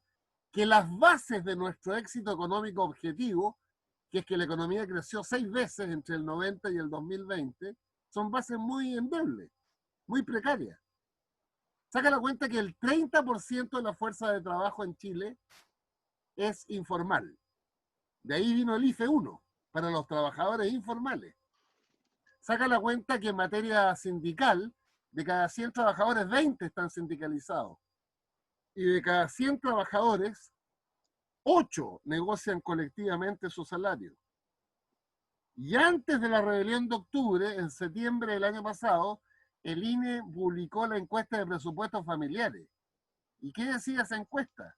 que las bases de nuestro éxito económico objetivo, que es que la economía creció 6 veces entre el 90 y el 2020, son bases muy endebles, muy precarias. Saca la cuenta que el 30% de la fuerza de trabajo en Chile es informal. De ahí vino el IFE 1, para los trabajadores informales. Saca la cuenta que en materia sindical, de cada 100 trabajadores, 20 están sindicalizados. Y de cada 100 trabajadores, 8 negocian colectivamente su salario. Y antes de la rebelión de octubre, en septiembre del año pasado, el INE publicó la encuesta de presupuestos familiares. ¿Y qué decía esa encuesta?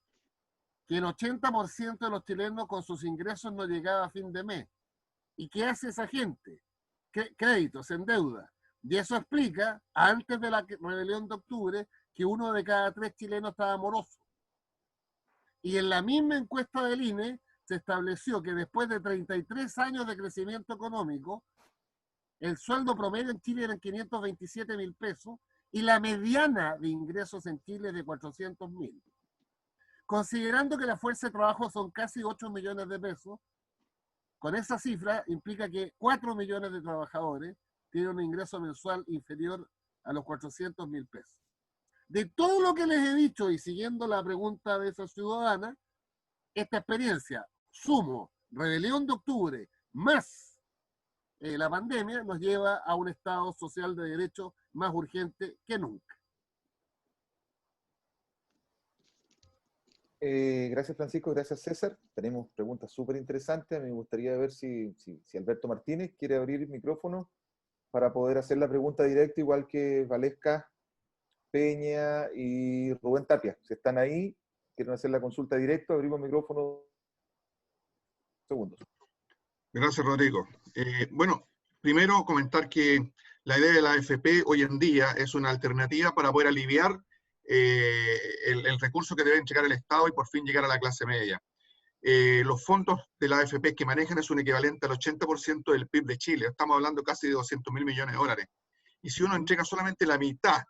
Que el 80% de los chilenos con sus ingresos no llegaba a fin de mes. ¿Y qué hace esa gente? Créditos en deuda. Y eso explica, antes de la rebelión de octubre, que 1 de cada 3 chilenos estaba moroso. Y en la misma encuesta del INE se estableció que después de 33 años de crecimiento económico, el sueldo promedio en Chile era 527.000 pesos y la mediana de ingresos en Chile es de 400.000. Considerando que la fuerza de trabajo son casi 8 millones de pesos, con esa cifra implica que 4 millones de trabajadores tienen un ingreso mensual inferior a los 400.000 pesos. De todo lo que les he dicho y siguiendo la pregunta de esa ciudadana, esta experiencia, sumo, rebelión de octubre, más la pandemia, nos lleva a un Estado social de derecho más urgente que nunca. Gracias, Francisco. Gracias, César. Tenemos preguntas súper interesantes. Me gustaría ver si Alberto Martínez quiere abrir el micrófono para poder hacer la pregunta directa, igual que Valesca Peña y Rubén Tapia. Si están ahí, quieren hacer la consulta directa, abrimos el micrófono. Segundos. Gracias, Rodrigo. Bueno, primero comentar que la idea de la AFP hoy en día es una alternativa para poder aliviar el recurso que debe entregar el Estado y por fin llegar a la clase media. Los fondos de la AFP que manejan es un equivalente al 80% del PIB de Chile. Estamos hablando casi de 200.000 millones de dólares. Y si uno entrega solamente la mitad,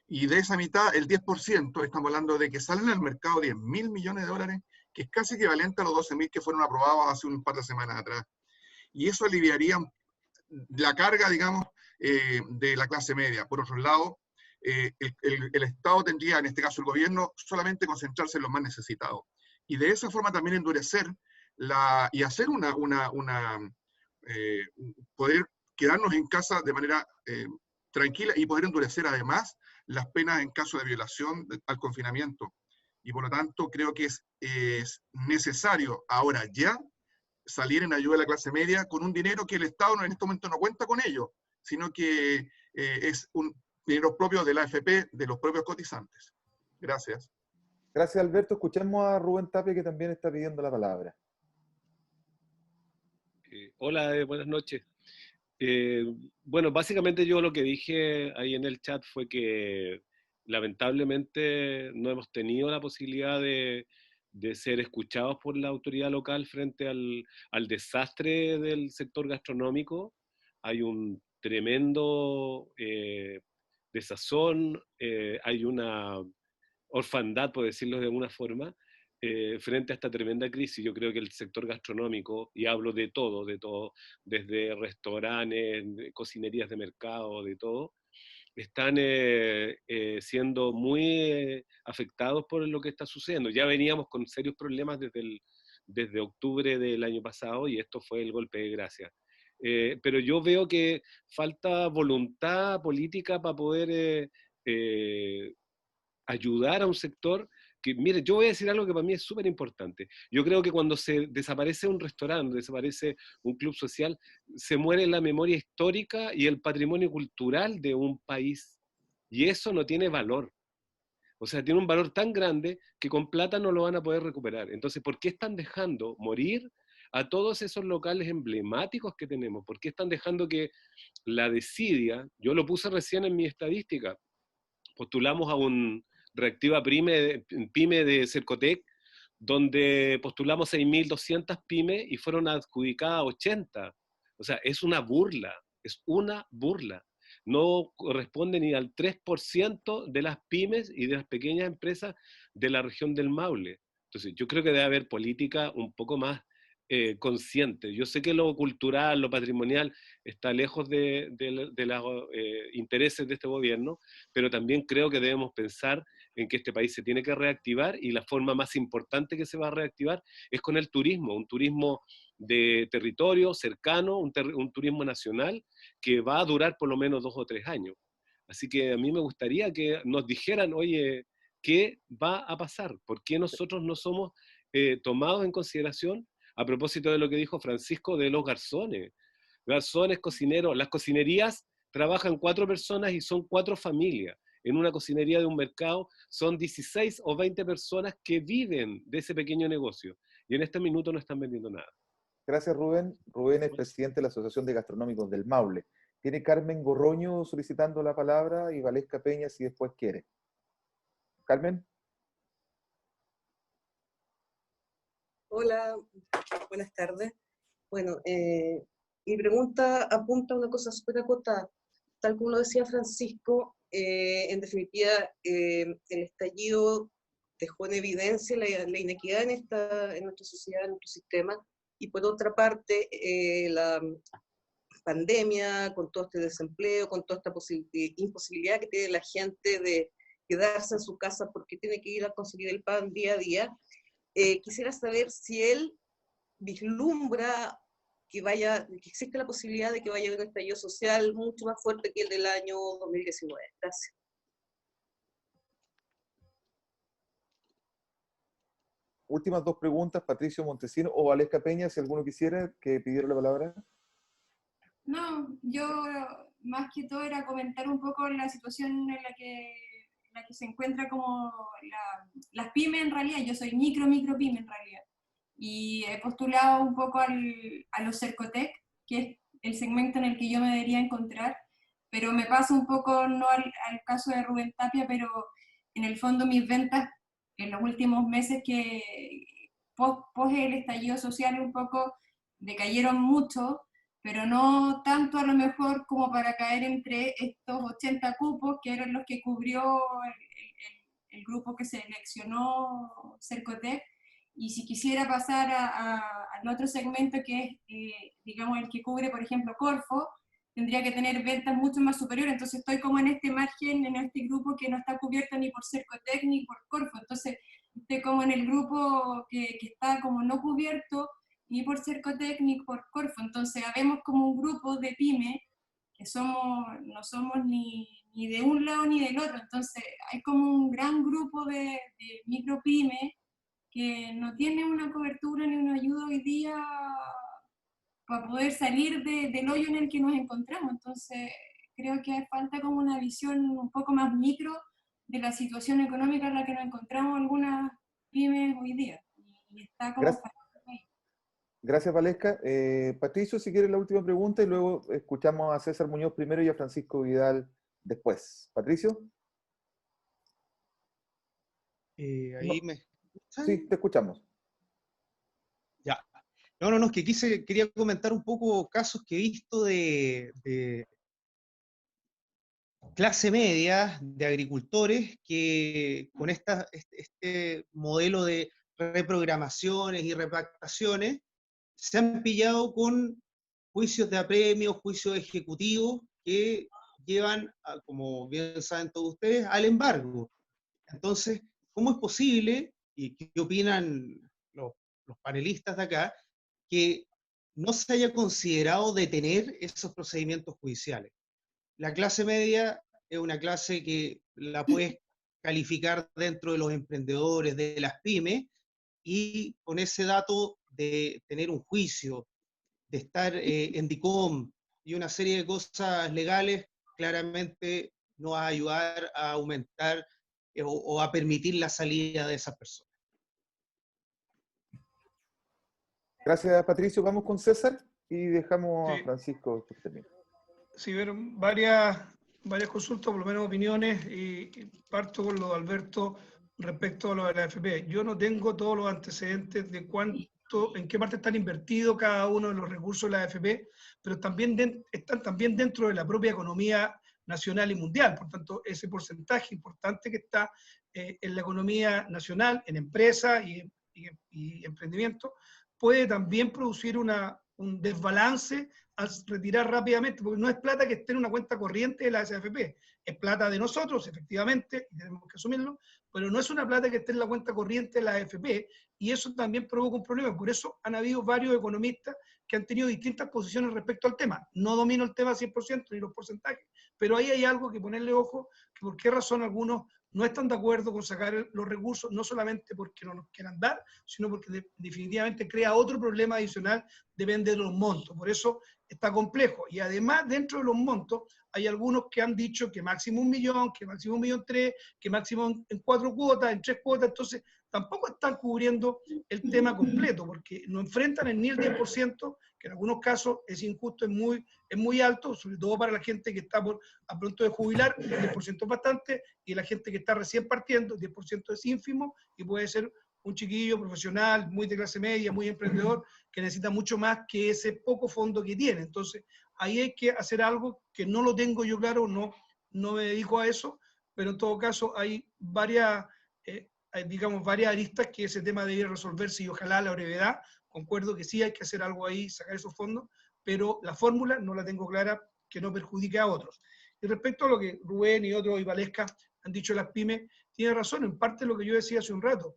y de esa mitad, el 10%, estamos hablando de que salen al mercado 10.000 millones de dólares, que es casi equivalente a los 12.000 que fueron aprobados hace un par de semanas atrás. Y eso aliviaría la carga, digamos, de la clase media. Por otro lado, el Estado tendría, en este caso el gobierno, solamente concentrarse en los más necesitados. Y de esa forma también endurecer y hacer poder quedarnos en casa de manera tranquila y poder endurecer además las penas en caso de violación al confinamiento. Y por lo tanto creo que es necesario ahora ya salir en ayuda de la clase media con un dinero que el Estado en este momento no cuenta con ello, sino que es un dinero propio de la AFP, de los propios cotizantes. Gracias. Gracias, Alberto. Escuchemos a Rubén Tapia, que también está pidiendo la palabra. Hola, buenas noches. Bueno, básicamente yo lo que dije ahí en el chat fue que lamentablemente no hemos tenido la posibilidad de ser escuchados por la autoridad local frente al desastre del sector gastronómico. Hay un tremendo desazón, hay una orfandad, por decirlo de alguna forma, frente a esta tremenda crisis. Yo creo que el sector gastronómico, y hablo de todo, desde restaurantes, cocinerías de mercado, de todo, están siendo muy afectados por lo que está sucediendo. Ya veníamos con serios problemas desde octubre del año pasado y esto fue el golpe de gracia. Pero yo veo que falta voluntad política para poder ayudar a un sector que, mire, yo voy a decir algo que para mí es súper importante. Yo creo que cuando se desaparece un restaurante, desaparece un club social, se muere la memoria histórica y el patrimonio cultural de un país. Y eso no tiene valor. O sea, tiene un valor tan grande que con plata no lo van a poder recuperar. Entonces, ¿por qué están dejando morir a todos esos locales emblemáticos que tenemos? ¿Por qué están dejando que la desidia, yo lo puse recién en mi estadística, postulamos a un Reactiva Pyme de Cercotec, donde postulamos 6.200 pymes y fueron adjudicadas 80. O sea, es una burla, es una burla. No corresponde ni al 3% de las pymes y de las pequeñas empresas de la región del Maule. Entonces, yo creo que debe haber política un poco más consciente. Yo sé que lo cultural, lo patrimonial, está lejos de los intereses de este gobierno, pero también creo que debemos pensar en que este país se tiene que reactivar y la forma más importante que se va a reactivar es con el turismo, un turismo de territorio cercano, un turismo nacional que va a durar por lo menos 2 o 3 años. Así que a mí me gustaría que nos dijeran, oye, ¿qué va a pasar? ¿Por qué nosotros no somos tomados en consideración? A propósito de lo que dijo Francisco de los garzones. Garzones, cocineros, las cocinerías trabajan 4 personas y son 4 familias. En una cocinería de un mercado son 16 o 20 personas que viven de ese pequeño negocio. Y en este minuto no están vendiendo nada. Gracias, Rubén. Rubén es presidente de la Asociación de Gastronómicos del Maule. Tiene Carmen Gorroño solicitando la palabra y Valesca Peña si después quiere. Carmen. Hola, buenas tardes. Bueno, mi pregunta apunta a una cosa súper acotada. Tal como lo decía Francisco, en definitiva, el estallido dejó en evidencia la inequidad en nuestra sociedad, en nuestro sistema, y por otra parte, la pandemia, con todo este desempleo, con toda esta imposibilidad que tiene la gente de quedarse en su casa porque tiene que ir a conseguir el pan día a día. Quisiera saber si él vislumbra que existe la posibilidad de que vaya a haber un estallido social mucho más fuerte que el del año 2019. Gracias. Últimas 2 preguntas, Patricio Montesino o Valesca Peña, si alguno quisiera que pidiera la palabra. No, yo más que todo era comentar un poco la situación en la que se encuentra como las pymes en realidad. Yo soy micro pyme en realidad. Y he postulado un poco a los Cercotec, que es el segmento en el que yo me debería encontrar, pero me pasa un poco, no al caso de Rubén Tapia, pero en el fondo mis ventas en los últimos meses que post el estallido social un poco decayeron mucho, pero no tanto a lo mejor como para caer entre estos 80 cupos que eran los que cubrió el grupo que seleccionó Cercotec. Y si quisiera pasar al otro segmento que es, digamos, el que cubre, por ejemplo, Corfo, tendría que tener ventas mucho más superiores. Entonces estoy como en este margen, en este grupo que no está cubierto ni por Cercotec ni por Corfo. Entonces estoy como en el grupo que está como no cubierto ni por Cercotec ni por Corfo. Entonces habemos como un grupo de pyme que no somos ni de un lado ni del otro. Entonces hay como un gran grupo de micro pyme que no tiene una cobertura ni una ayuda hoy día para poder salir del hoyo en el que nos encontramos. Entonces, creo que falta como una visión un poco más micro de la situación económica en la que nos encontramos algunas pymes hoy día. Y está como... Gracias, Valesca. Patricio, si quieres la última pregunta y luego escuchamos a César Muñoz primero y a Francisco Vidal después. Patricio. Ahí no. me escuchan. Sí, te escuchamos. Ya. No, es que quería comentar un poco casos que he visto de clase media, de agricultores, que con este modelo de reprogramaciones y repactaciones, se han pillado con juicios de apremio, juicios ejecutivos que llevan, como bien saben todos ustedes, al embargo. Entonces, ¿cómo es posible, y qué opinan los panelistas de acá, que no se haya considerado detener esos procedimientos judiciales? La clase media es una clase que la puedes calificar dentro de los emprendedores, de las pymes, y con ese dato de tener un juicio, de estar en DICOM y una serie de cosas legales, claramente no va a ayudar a aumentar o a permitir la salida de esas personas. Gracias, Patricio. Vamos con César y dejamos Sí. a Francisco que termine. Sí, vieron varias consultas, por lo menos opiniones, y parto con lo de Alberto respecto a lo de la AFP. Yo no tengo todos los antecedentes de en qué parte están invertidos cada uno de los recursos de la AFP, pero también están también dentro de la propia economía nacional y mundial. Por tanto, ese porcentaje importante que está en la economía nacional, en empresas y emprendimiento, puede también producir un desbalance al retirar rápidamente, porque no es plata que esté en una cuenta corriente de la AFP, es plata de nosotros, efectivamente, y tenemos que asumirlo, pero no es una plata que esté en la cuenta corriente de la AFP, y eso también provoca un problema. Por eso han habido varios economistas que han tenido distintas posiciones respecto al tema. No domino el tema 100% ni los porcentajes, pero ahí hay algo que ponerle ojo, que por qué razón algunos no están de acuerdo con sacar los recursos, no solamente porque no nos quieran dar, sino porque definitivamente crea otro problema adicional, depende de los montos. Por eso está complejo. Y además, dentro de los montos, hay algunos que han dicho que máximo 1 millón, que máximo 1,3 millones, que máximo en 4 cuotas, en 3 cuotas. Entonces, tampoco están cubriendo el tema completo, porque no enfrentan ni el 10%, que en algunos casos es injusto, es muy alto, sobre todo para la gente que está a pronto de jubilar, el 10% es bastante, y la gente que está recién partiendo, el 10% es ínfimo, y puede ser un chiquillo profesional, muy de clase media, muy emprendedor, que necesita mucho más que ese poco fondo que tiene. Entonces, ahí hay que hacer algo que no lo tengo yo claro, no me dedico a eso, pero en todo caso hay varias aristas que ese tema debe resolverse, y ojalá a la brevedad. Concuerdo que sí hay que hacer algo ahí, sacar esos fondos, pero la fórmula no la tengo clara, que no perjudique a otros. Y respecto a lo que Rubén y otros, y Valesca, han dicho las pymes, tiene razón, en parte lo que yo decía hace un rato.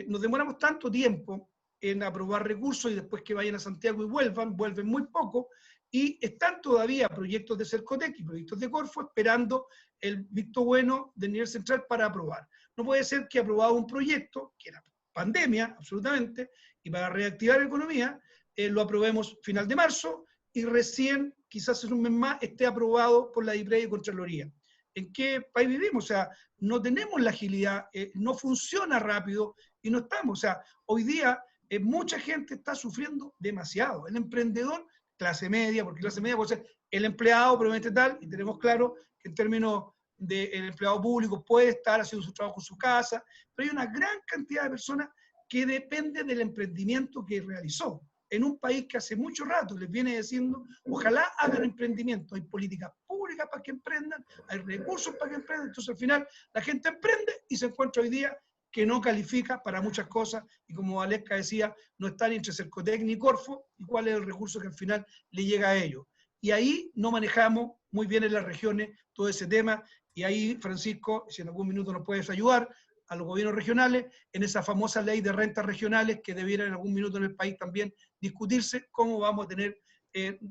Nos demoramos tanto tiempo en aprobar recursos y después que vayan a Santiago y vuelven muy poco, y están todavía proyectos de Cercotec y proyectos de Corfo esperando el visto bueno del nivel central para aprobar. No puede ser que aprobado un proyecto, que era pandemia, absolutamente, y para reactivar la economía, lo aprobemos final de marzo, y recién, quizás en un mes más, esté aprobado por la DIPRED y Contraloría. ¿En qué país vivimos? O sea, no tenemos la agilidad, no funciona rápido, y no estamos. O sea, hoy día mucha gente está sufriendo demasiado. El emprendedor, clase media, porque clase media puede ser el empleado, probablemente tal, y tenemos claro que en términos del empleado público puede estar haciendo su trabajo en su casa, pero hay una gran cantidad de personas que depende del emprendimiento que realizó. En un país que hace mucho rato les viene diciendo, ojalá hagan emprendimiento, hay políticas públicas para que emprendan, hay recursos para que emprendan, entonces al final la gente emprende y se encuentra hoy día que no califica para muchas cosas, y como Valesca decía, no está ni entre Cercotec ni Corfo, y cuál es el recurso que al final le llega a ellos. Y ahí no manejamos muy bien en las regiones todo ese tema, y ahí, Francisco, si en algún minuto nos puedes ayudar, a los gobiernos regionales, en esa famosa ley de rentas regionales que debiera en algún minuto en el país también discutirse, cómo vamos a tener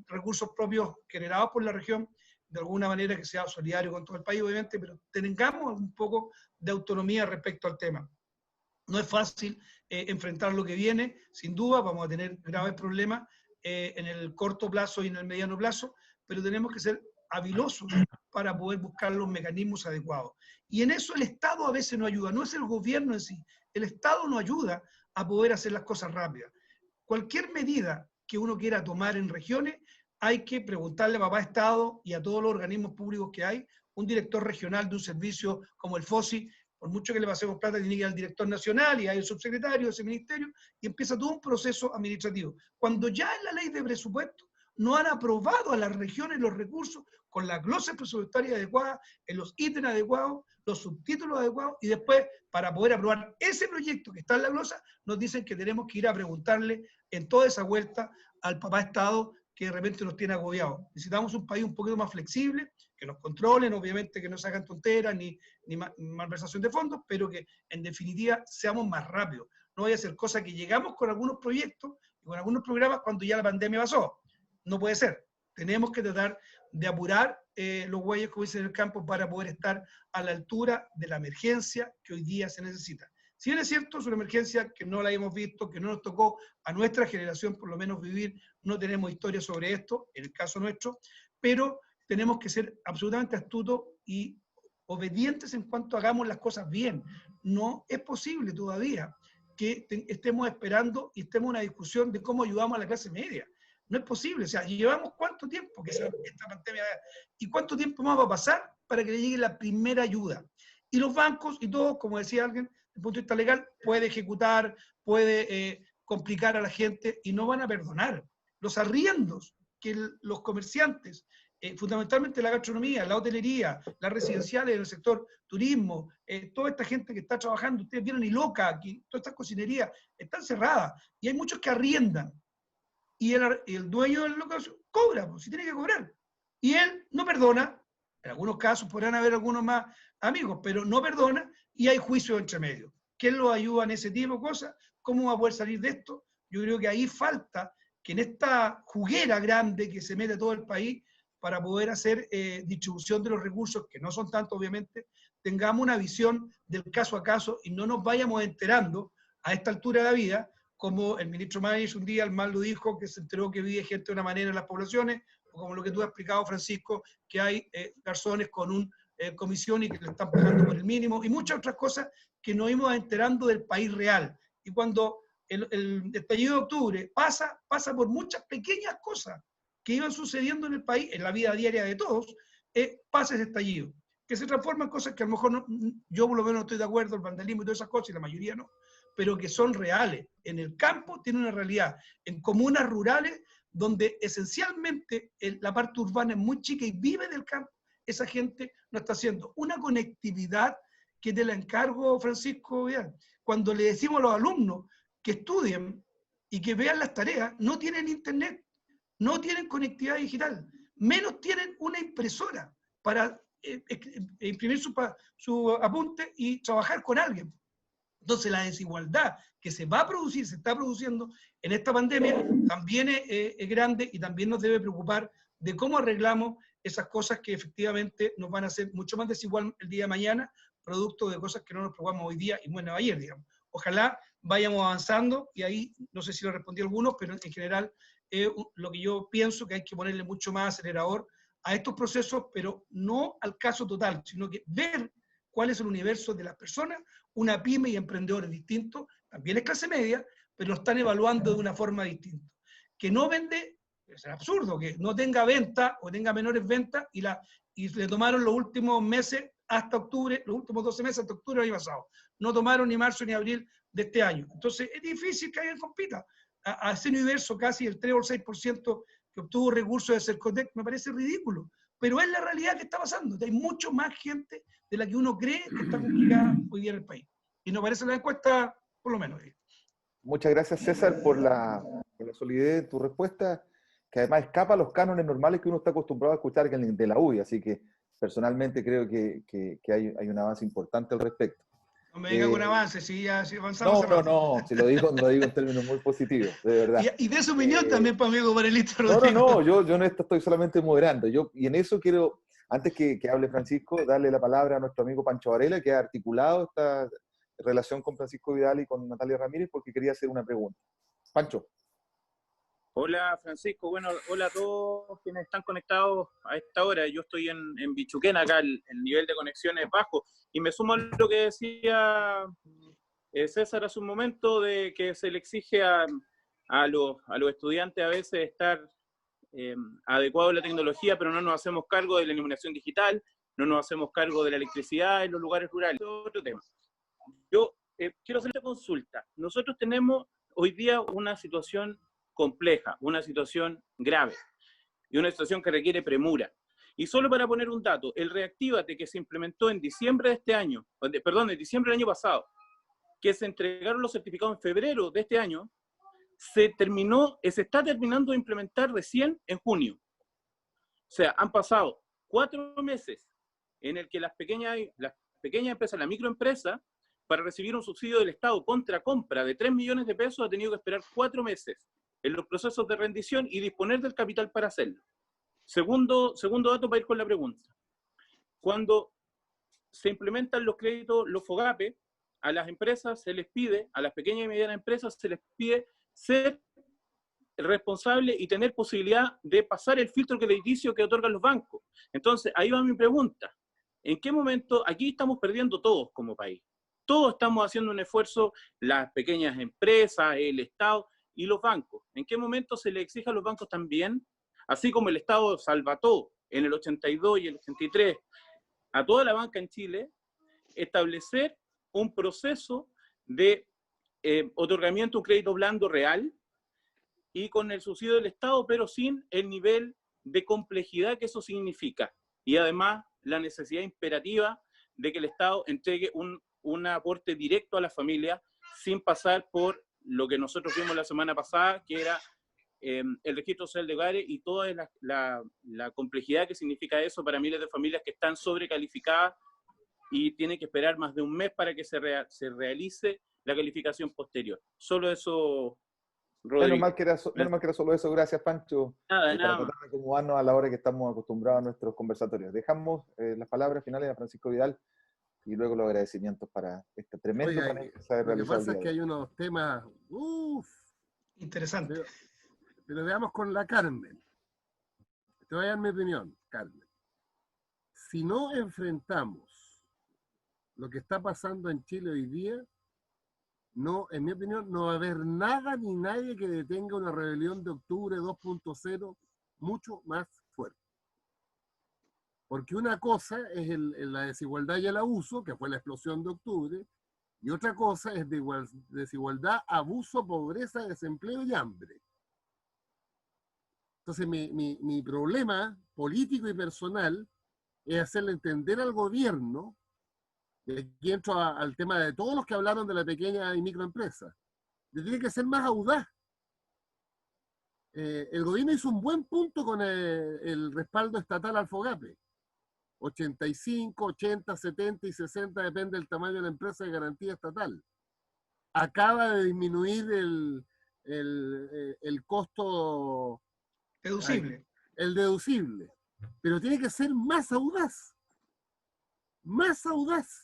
recursos propios generados por la región, de alguna manera que sea solidario con todo el país, obviamente, pero tengamos un poco de autonomía respecto al tema. No es fácil enfrentar lo que viene, sin duda, vamos a tener graves problemas en el corto plazo y en el mediano plazo, pero tenemos que ser habilosos para poder buscar los mecanismos adecuados. Y en eso el Estado a veces no ayuda, no es el gobierno en sí, el Estado no ayuda a poder hacer las cosas rápidas. Cualquier medida que uno quiera tomar en regiones, hay que preguntarle a papá Estado y a todos los organismos públicos que hay, un director regional de un servicio como el FOSI, por mucho que le pasemos plata, tiene que ir al director nacional y hay el subsecretario de ese ministerio, y empieza todo un proceso administrativo. Cuando ya en la ley de presupuesto no han aprobado a las regiones los recursos con la glosa presupuestaria adecuada, en los ítems adecuados, los subtítulos adecuados, y después, para poder aprobar ese proyecto que está en la glosa, nos dicen que tenemos que ir a preguntarle en toda esa vuelta al papá Estado que de repente nos tiene agobiados. Necesitamos un país un poquito más flexible, que nos controlen, obviamente que no se hagan tonteras ni malversación de fondos, pero que en definitiva seamos más rápidos. No vaya a ser cosa que llegamos con algunos proyectos y con algunos programas cuando ya la pandemia pasó. No puede ser. Tenemos que tratar de apurar los bueyes, como dicen en el campo, para poder estar a la altura de la emergencia que hoy día se necesita. Si bien es cierto, es una emergencia que no la hemos visto, que no nos tocó a nuestra generación por lo menos vivir, no tenemos historia sobre esto, en el caso nuestro, pero tenemos que ser absolutamente astutos y obedientes en cuanto hagamos las cosas bien. No es posible todavía que estemos esperando y estemos en una discusión de cómo ayudamos a la clase media. No es posible. O sea, llevamos cuánto tiempo que esta pandemia y cuánto tiempo más va a pasar para que le llegue la primera ayuda. Y los bancos y todo, como decía alguien, desde el punto de vista legal, puede ejecutar, puede complicar a la gente y no van a perdonar. Los arriendos que los comerciantes, fundamentalmente la gastronomía, la hotelería, las residenciales en el sector turismo, toda esta gente que está trabajando, ustedes vieron Iloca, aquí, todas estas cocinerías están cerradas y hay muchos que arriendan. Y el dueño del local cobra, pues, si tiene que cobrar. Y él no perdona, en algunos casos podrán haber algunos más amigos, pero no perdona y hay juicio entre medio. ¿Quién lo ayuda en ese tipo de cosas? ¿Cómo va a poder salir de esto? Yo creo que ahí falta que en esta juguera grande que se mete todo el país para poder hacer distribución de los recursos, que no son tantos obviamente, tengamos una visión del caso a caso y no nos vayamos enterando a esta altura de la vida, como el ministro Mañez un día al mal lo dijo, que se enteró que vive gente de una manera en las poblaciones, o como lo que tú has explicado, Francisco, que hay garzones con una comisión y que le están pagando por el mínimo, y muchas otras cosas que nos íbamos enterando del país real. Y cuando el estallido de octubre pasa por muchas pequeñas cosas que iban sucediendo en el país, en la vida diaria de todos, pasa ese estallido, que se transforma en cosas que a lo mejor yo por lo menos no estoy de acuerdo, el vandalismo y todas esas cosas, y la mayoría no, pero que son reales. En el campo tiene una realidad. En comunas rurales, donde esencialmente la parte urbana es muy chica y vive del campo, esa gente no está haciendo una conectividad que te la encargo, Francisco Vidal. Cuando le decimos a los alumnos que estudien y que vean las tareas, no tienen internet, no tienen conectividad digital, menos tienen una impresora para imprimir su apunte y trabajar con alguien. Entonces la desigualdad que se va a producir, se está produciendo en esta pandemia, también es grande y también nos debe preocupar de cómo arreglamos esas cosas que efectivamente nos van a hacer mucho más desigual el día de mañana, producto de cosas que no nos preocupamos hoy día y bueno, ayer, digamos. Ojalá vayamos avanzando y ahí, no sé si lo respondí a algunos, pero en general lo que yo pienso que hay que ponerle mucho más acelerador a estos procesos, pero no al caso total, sino que ver cuál es el universo de las personas, una pyme y emprendedores distintos, también es clase media, pero lo están evaluando de una forma distinta. Que no vende, es absurdo, que no tenga venta o tenga menores ventas y le tomaron los últimos meses hasta octubre, los últimos 12 meses hasta octubre del año pasado. No tomaron ni marzo ni abril de este año. Entonces es difícil que alguien compita. A ese universo casi el 3 o el 6% que obtuvo recursos de Cercotec me parece ridículo. Pero es la realidad que está pasando. Hay mucho más gente de la que uno cree que está complicada hoy día en el país. Y nos parece la encuesta, por lo menos. Muchas gracias, César, por la solidez de tu respuesta, que además escapa a los cánones normales que uno está acostumbrado a escuchar de la UDI. Así que personalmente creo que hay un avance importante al respecto. No me diga un avance, si avanzamos. No, si lo digo en términos muy positivos, de verdad. Y de su opinión también, para amigo Barelito. No, yo en esto estoy solamente moderando. Y en eso quiero, antes que hable Francisco, darle la palabra a nuestro amigo Pancho Varela, que ha articulado esta relación con Francisco Vidal y con Natalia Ramírez, porque quería hacer una pregunta. Pancho. Hola Francisco, bueno, hola a todos quienes están conectados a esta hora. Yo estoy en Bichuquén, acá el nivel de conexión es bajo, y me sumo a lo que decía César hace un momento, de que se le exige a los estudiantes a veces estar adecuados a la tecnología, pero no nos hacemos cargo de la iluminación digital, no nos hacemos cargo de la electricidad en los lugares rurales. Otro tema. Yo quiero hacer una consulta. Nosotros tenemos hoy día una situación compleja, una situación grave. y una situación que requiere premura. Y solo para poner un dato, el Reactívate que se implementó en diciembre de este año, en diciembre del año pasado, que se entregaron los certificados en febrero de este año, se está terminando de implementar recién en junio. O sea, han pasado 4 meses en el que las pequeñas empresas, la microempresa, para recibir un subsidio del Estado contra compra de 3 millones de pesos, ha tenido que esperar 4 meses en los procesos de rendición y disponer del capital para hacerlo. Segundo dato para ir con la pregunta. Cuando se implementan los créditos, los FOGAPE, a las empresas se les pide, a las pequeñas y medianas empresas se les pide ser responsable y tener posibilidad de pasar el filtro crediticio que otorgan los bancos. Entonces, ahí va mi pregunta. ¿En qué momento aquí estamos perdiendo todos como país? Todos estamos haciendo un esfuerzo, las pequeñas empresas, el Estado y los bancos. ¿En qué momento se le exige a los bancos también, así como el Estado salvató en el 82 y el 83 a toda la banca en Chile, establecer un proceso de otorgamiento de un crédito blando real y con el subsidio del Estado, pero sin el nivel de complejidad que eso significa? Y además la necesidad imperativa de que el Estado entregue un aporte directo a la familia sin pasar por lo que nosotros vimos la semana pasada, que era el registro social de hogares y toda la complejidad que significa eso para miles de familias que están sobrecalificadas y tienen que esperar más de un mes para que se realice la calificación posterior. Solo eso, Rodrigo. Menos mal que era solo eso. Gracias, Pancho. Nada para más. tratar de acomodarnos a la hora que estamos acostumbrados a nuestros conversatorios. Dejamos las palabras finales a Francisco Vidal y luego los agradecimientos para este tremendo panel que se ha Lo que realizado. pasa es que hay unos temas Interesante. Pero veamos con la Carmen. Te voy a dar mi opinión, Carmen. Si no enfrentamos lo que está pasando en Chile hoy día, no, en mi opinión, no va a haber nada ni nadie que detenga una rebelión de octubre 2.0 mucho más fuerte. Porque una cosa es la desigualdad y el abuso, que fue la explosión de octubre, y otra cosa es desigualdad, abuso, pobreza, desempleo y hambre. Entonces mi problema político y personal es hacerle entender al gobierno, y aquí entro al tema de todos los que hablaron de la pequeña y microempresa, que tiene que ser más audaz. El gobierno hizo un buen punto con el respaldo estatal al FOGAPE. 85, 80, 70 y 60, depende del tamaño de la empresa, de garantía estatal. Acaba de disminuir el costo deducible. El deducible. Pero tiene que ser más audaz. Más audaz.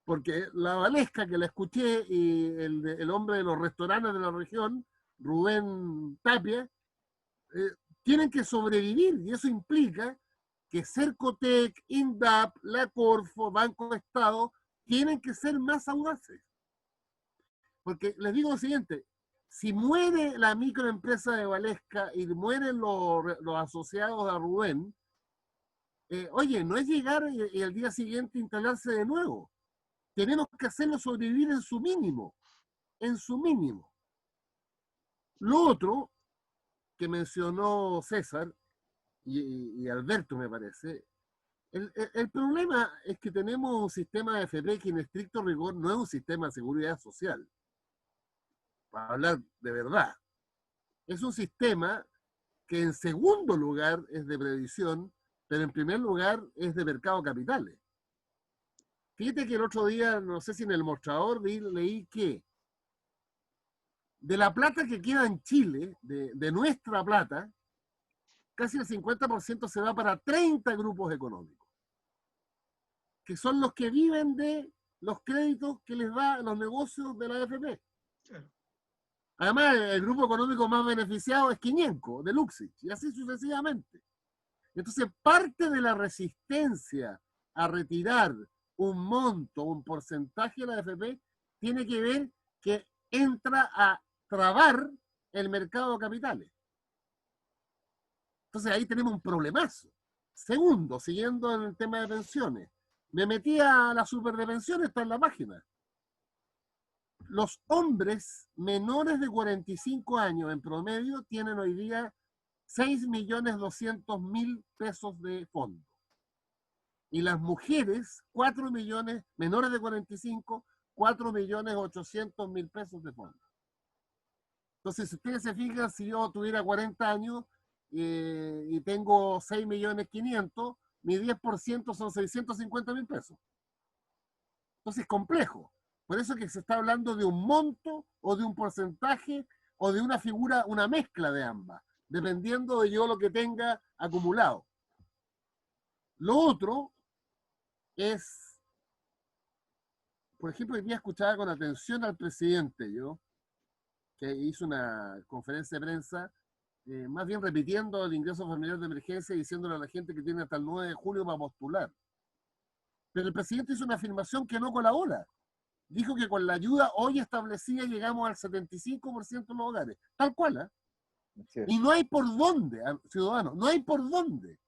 Porque la Valesca que la escuché y el hombre de los restaurantes de la región, Rubén Tapia, tienen que sobrevivir, y eso implica que Cercotec, INDAP, la Corfo, Banco de Estado, tienen que ser más audaces. Porque les digo lo siguiente, si muere la microempresa de Valesca y mueren los asociados a Rubén, oye, no es llegar y al día siguiente instalarse de nuevo. Tenemos que hacerlo sobrevivir en su mínimo. En su mínimo. Lo otro que mencionó César y Alberto, me parece, el problema es que tenemos un sistema de AFP que en estricto rigor no es un sistema de seguridad social. Para hablar de verdad. Es un sistema que en segundo lugar es de previsión, pero en primer lugar es de mercado de capitales. Fíjate que el otro día, no sé si en el mostrador leí que de la plata que queda en Chile, de nuestra plata, casi el 50% se va para 30 grupos económicos, que son los que viven de los créditos que les da a los negocios de la AFP. Claro. Además, el grupo económico más beneficiado es Quiñenco, de Luxich, y así sucesivamente. Entonces, parte de la resistencia a retirar un monto, un porcentaje de la AFP, tiene que ver que entra a trabar el mercado de capitales. Entonces, ahí tenemos un problemazo. Segundo, siguiendo en el tema de pensiones, me metí a la super de pensiones, está en la página. Los hombres menores de 45 años en promedio tienen hoy día 6.200.000 pesos de fondo. Y las mujeres, 4 millones, menores de 45, 4.800.000 pesos de fondo. Entonces, si ustedes se fijan, si yo tuviera 40 años y tengo 6.500.000, mi 10% son 650.000 pesos. Entonces, es complejo. Por eso que se está hablando de un monto o de un porcentaje o de una figura, una mezcla de ambas, dependiendo de yo lo que tenga acumulado. Lo otro es, por ejemplo, hoy día escuchaba con atención al presidente, que hizo una conferencia de prensa, más bien repitiendo el ingreso familiar de emergencia y diciéndole a la gente que tiene hasta el 9 de julio para postular. Pero el presidente hizo una afirmación que no colabora. Dijo que con la ayuda hoy establecida llegamos al 75% de los hogares. Tal cual, ¿eh? Y no hay por dónde, ciudadanos, no hay por dónde.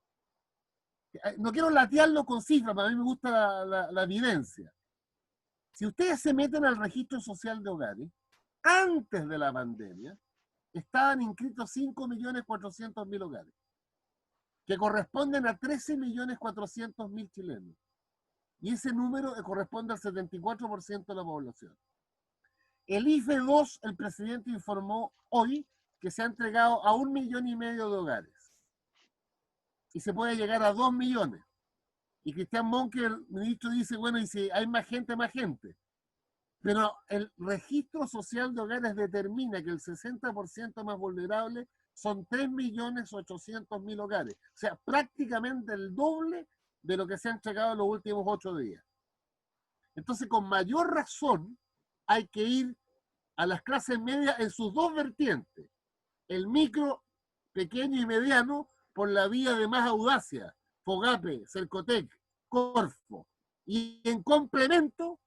No quiero latearlo con cifras, pero a mí me gusta la evidencia. Si ustedes se meten al registro social de hogares, antes de la pandemia, estaban inscritos 5.400.000 hogares, que corresponden a 13.400.000 chilenos. Y ese número corresponde al 74% de la población. El IFE 2, el presidente informó hoy que se ha entregado a 1,5 millones de hogares. Y se puede llegar a 2 millones. Y Cristian Monque, el ministro, dice, bueno, y si hay más gente, más gente. Pero el registro social de hogares determina que el 60% más vulnerable son 3.800.000 hogares. O sea, prácticamente el doble de lo que se ha entregado en los últimos 8 días. Entonces, con mayor razón, hay que ir a las clases medias en sus dos vertientes. El micro, pequeño y mediano, por la vía de más audacia, FOGAPE, Cercotec, Corfo. Y en complemento,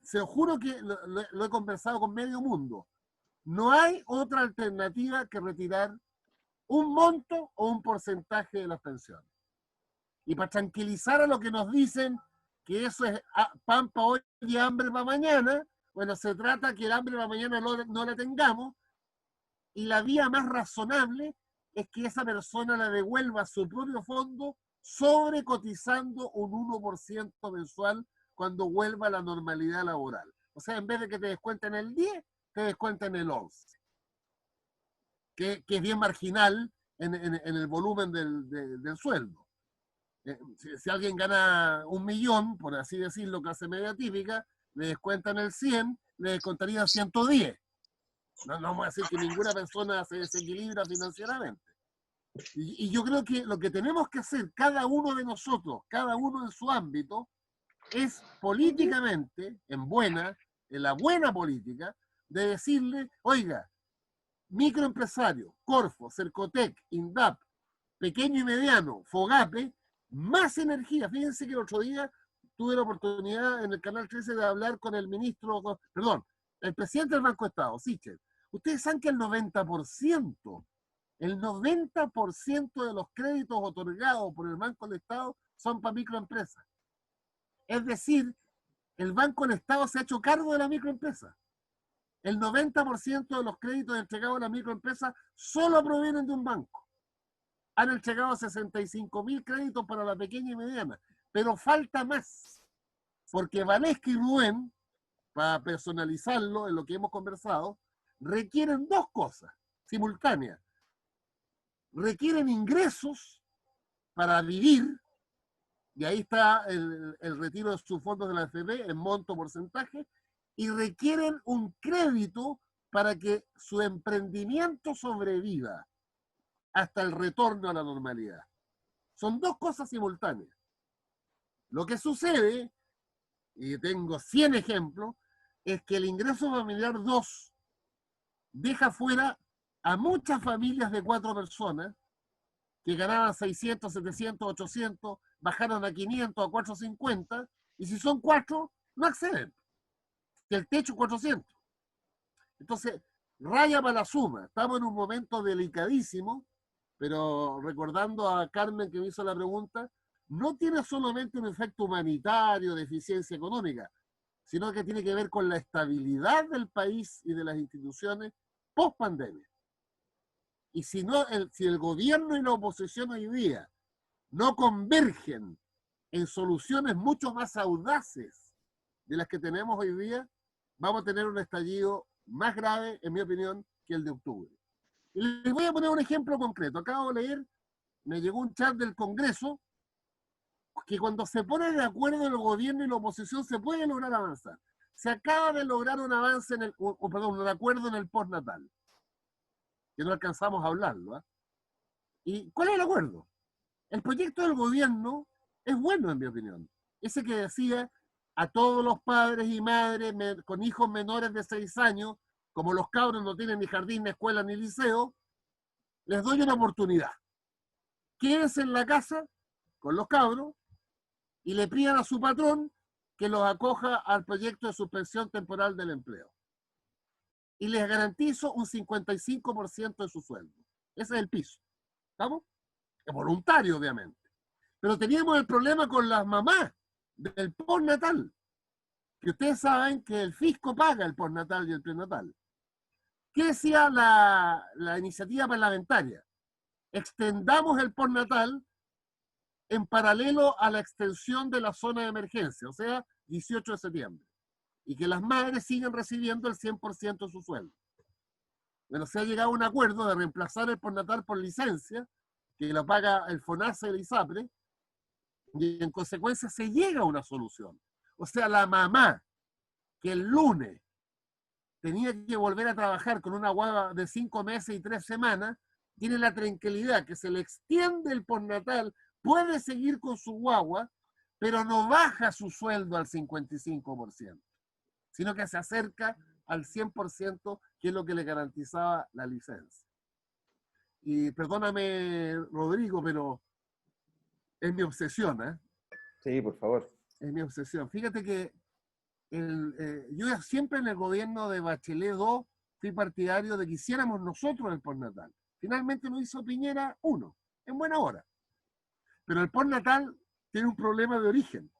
se lo juro que lo he conversado con medio mundo, no hay otra alternativa que retirar un monto o un porcentaje de las pensiones. Y para tranquilizar a los que nos dicen que eso es pan para hoy y hambre para mañana, bueno, se trata que el hambre para mañana no la tengamos, y la vía más razonable es que esa persona la devuelva a su propio fondo sobrecotizando un 1% mensual cuando vuelva a la normalidad laboral. O sea, en vez de que te descuenten el 10, te descuenten el 11. Que es bien marginal en el volumen del sueldo. Si alguien gana 1 millón, por así decirlo, clase media típica, le descuentan el 100, le descontarían 110. No vamos a decir que ninguna persona se desequilibra financieramente. Y yo creo que lo que tenemos que hacer cada uno de nosotros, cada uno en su ámbito, es políticamente, en la buena política, de decirle, oiga, microempresario, Corfo, Cercotec, INDAP, pequeño y mediano, FOGAPE, más energía. Fíjense que el otro día tuve la oportunidad en el Canal 13 de hablar con el el presidente del Banco de Estado, Sichel. Ustedes saben que el 90% de los créditos otorgados por el Banco del Estado son para microempresas. Es decir, el Banco del Estado se ha hecho cargo de la microempresa. El 90% de los créditos entregados a la microempresa solo provienen de un banco. Han entregado 65.000 créditos para la pequeña y mediana, pero falta más, porque Valesca y Rubén, para personalizarlo en lo que hemos conversado, requieren dos cosas simultáneas. Requieren ingresos para vivir, y ahí está el retiro de sus fondos de la AFP en monto porcentaje, y requieren un crédito para que su emprendimiento sobreviva hasta el retorno a la normalidad. Son dos cosas simultáneas. Lo que sucede, y tengo 100 ejemplos, es que el ingreso familiar 2 deja fuera a muchas familias de 4 personas que ganaban 600, 700, 800, bajaron a 500, a 450, y si son 4, no acceden. Que el techo es 400. Entonces, raya para la suma. Estamos en un momento delicadísimo, pero recordando a Carmen que me hizo la pregunta, no tiene solamente un efecto humanitario de eficiencia económica, sino que tiene que ver con la estabilidad del país y de las instituciones post pandemia. Y si el gobierno y la oposición hoy día no convergen en soluciones mucho más audaces de las que tenemos hoy día, vamos a tener un estallido más grave, en mi opinión, que el de octubre. Y les voy a poner un ejemplo concreto. Acabo de leer, me llegó un chat del Congreso, que cuando se pone de acuerdo el gobierno y la oposición se puede lograr avanzar. Se acaba de lograr un avance un acuerdo en el postnatal, que no alcanzamos a hablarlo. ¿Y cuál es el acuerdo? El proyecto del gobierno es bueno, en mi opinión. Ese que decía a todos los padres y madres con hijos menores de 6 años, como los cabros no tienen ni jardín, ni escuela, ni liceo, les doy una oportunidad. Quédense en la casa con los cabros y le pidan a su patrón que los acoja al proyecto de suspensión temporal del empleo. Y les garantizo un 55% de su sueldo. Ese es el piso. ¿Estamos? Es voluntario, obviamente. Pero teníamos el problema con las mamás del postnatal. Que ustedes saben que el fisco paga el postnatal y el prenatal. ¿Qué decía la iniciativa parlamentaria? Extendamos el postnatal en paralelo a la extensión de la zona de emergencia, o sea, 18 de septiembre. Y que las madres sigan recibiendo el 100% de su sueldo. Bueno, se ha llegado a un acuerdo de reemplazar el postnatal por licencia, que lo paga el FONASA y el ISAPRE, y en consecuencia se llega a una solución. O sea, la mamá que el lunes tenía que volver a trabajar con una guagua de 5 meses y 3 semanas, tiene la tranquilidad que se le extiende el postnatal, puede seguir con su guagua, pero no baja su sueldo al 55%, sino que se acerca al 100%, que es lo que le garantizaba la licencia. Y perdóname, Rodrigo, pero es mi obsesión, ¿eh? Sí, por favor. Es mi obsesión. Fíjate que yo siempre en el gobierno de Bachelet II fui partidario de que hiciéramos nosotros el postnatal. Finalmente lo hizo Piñera 1, en buena hora. Pero el postnatal tiene un problema de origen.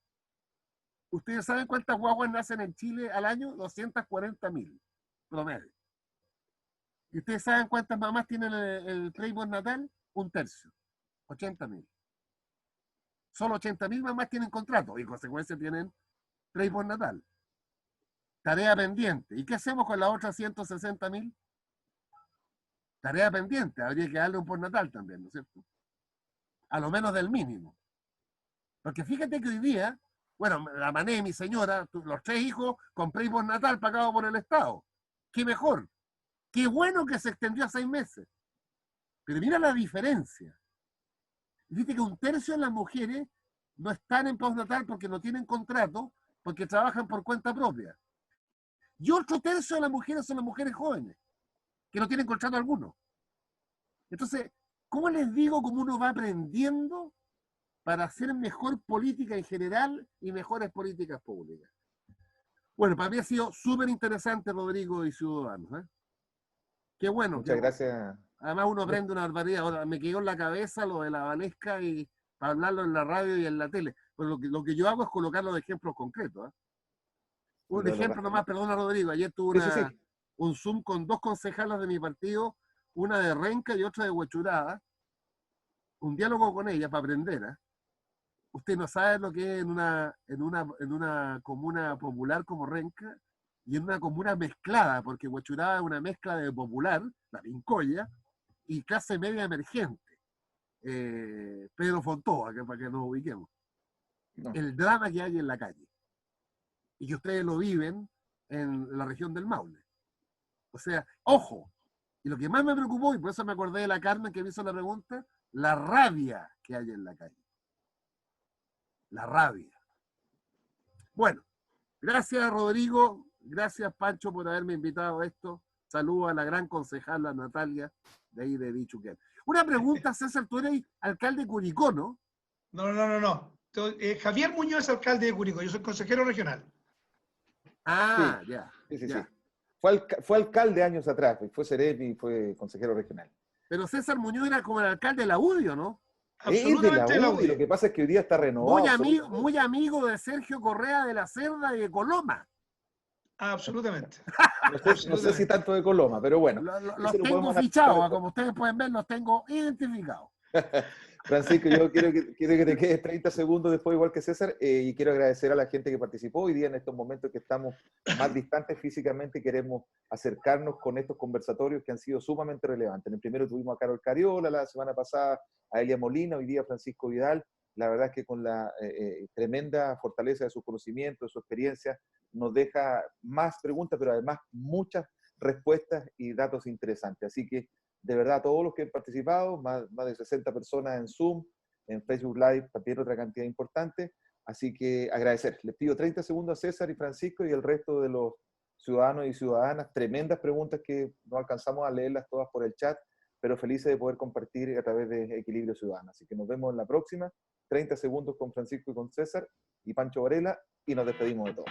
¿Ustedes saben cuántas guaguas nacen en Chile al año? 240.000 promedio. ¿Y ustedes saben cuántas mamás tienen el pre-postnatal? 1/3, 80.000. Solo 80.000 mamás tienen contrato y en consecuencia tienen pre-postnatal. Tarea pendiente. ¿Y qué hacemos con las otras 160.000? Tarea pendiente. Habría que darle un postnatal también, ¿no es cierto? A lo menos del mínimo. Porque fíjate que hoy día, bueno, la mané, mi señora, los 3 hijos con pre-postnatal pagado por el Estado. ¡Qué mejor! ¡Qué bueno que se extendió a 6 meses! Pero mira la diferencia. Viste que 1/3 de las mujeres no están en postnatal porque no tienen contrato, porque trabajan por cuenta propia. Y otro 1/3 de las mujeres son las mujeres jóvenes, que no tienen contrato alguno. Entonces, ¿cómo les digo cómo uno va aprendiendo para hacer mejor política en general y mejores políticas públicas? Bueno, para mí ha sido súper interesante, Rodrigo y Ciudadanos, ¿eh? Qué bueno. Muchas gracias. Además uno aprende una barbaridad. Ahora me quedó en la cabeza lo de la Valesca y para hablarlo en la radio y en la tele. Pero lo que yo hago es colocarlo de ejemplos concretos, ¿eh? Un ejemplo nomás, perdona Rodrigo, ayer tuve un Zoom con 2 concejalas de mi partido, una de Renca y otra de Huechuraba, un diálogo con ellas para aprender, ¿eh? Usted no sabe lo que es en una comuna popular como Renca y en una comuna mezclada, porque Huechuraba es una mezcla de popular, la Pincoya, y clase media emergente. Pedro Fontova, para que nos ubiquemos. No. El drama que hay en la calle. Y que ustedes lo viven en la región del Maule. O sea, ojo, y lo que más me preocupó, y por eso me acordé de la Carmen que me hizo la pregunta, la rabia que hay en la calle. La rabia. Bueno, gracias Rodrigo, gracias Pancho por haberme invitado a esto. Saludos a la gran concejala Natalia, de ahí de Bichuquén. Una pregunta, César, tú eres alcalde de Curicó, ¿no? No. Javier Muñoz es alcalde de Curicó, yo soy consejero regional. Ah, sí, ya. Sí. Ya. Fue alcalde años atrás, fue Cerepi y fue consejero regional. Pero César Muñoz era como el alcalde de la UDI, ¿no? Absolutamente de la UDI. Lo que pasa es que hoy día está renovado. Muy amigo de Sergio Correa de la Cerda y de Coloma. Absolutamente. No sé si tanto de Coloma, pero bueno. Los tengo fichados, como ustedes pueden ver, los tengo identificados. Francisco, yo quiero que te quedes 30 segundos después, igual que César, y quiero agradecer a la gente que participó hoy día en estos momentos que estamos más distantes físicamente. Queremos acercarnos con estos conversatorios que han sido sumamente relevantes. En el primero tuvimos a Carol Cariola, la semana pasada a Elia Molina, hoy día Francisco Vidal. La verdad es que con la tremenda fortaleza de su conocimiento, de su experiencia, nos deja más preguntas, pero además muchas respuestas y datos interesantes. Así que, de verdad, todos los que han participado, más de 60 personas en Zoom, en Facebook Live, también otra cantidad importante. Así que agradecer. Les pido 30 segundos a César y Francisco y el resto de los ciudadanos y ciudadanas. Tremendas preguntas que no alcanzamos a leerlas todas por el chat, pero felices de poder compartir a través de Equilibrio Ciudadano. Así que nos vemos en la próxima. 30 segundos con Francisco y con César y Pancho Varela y nos despedimos de todos.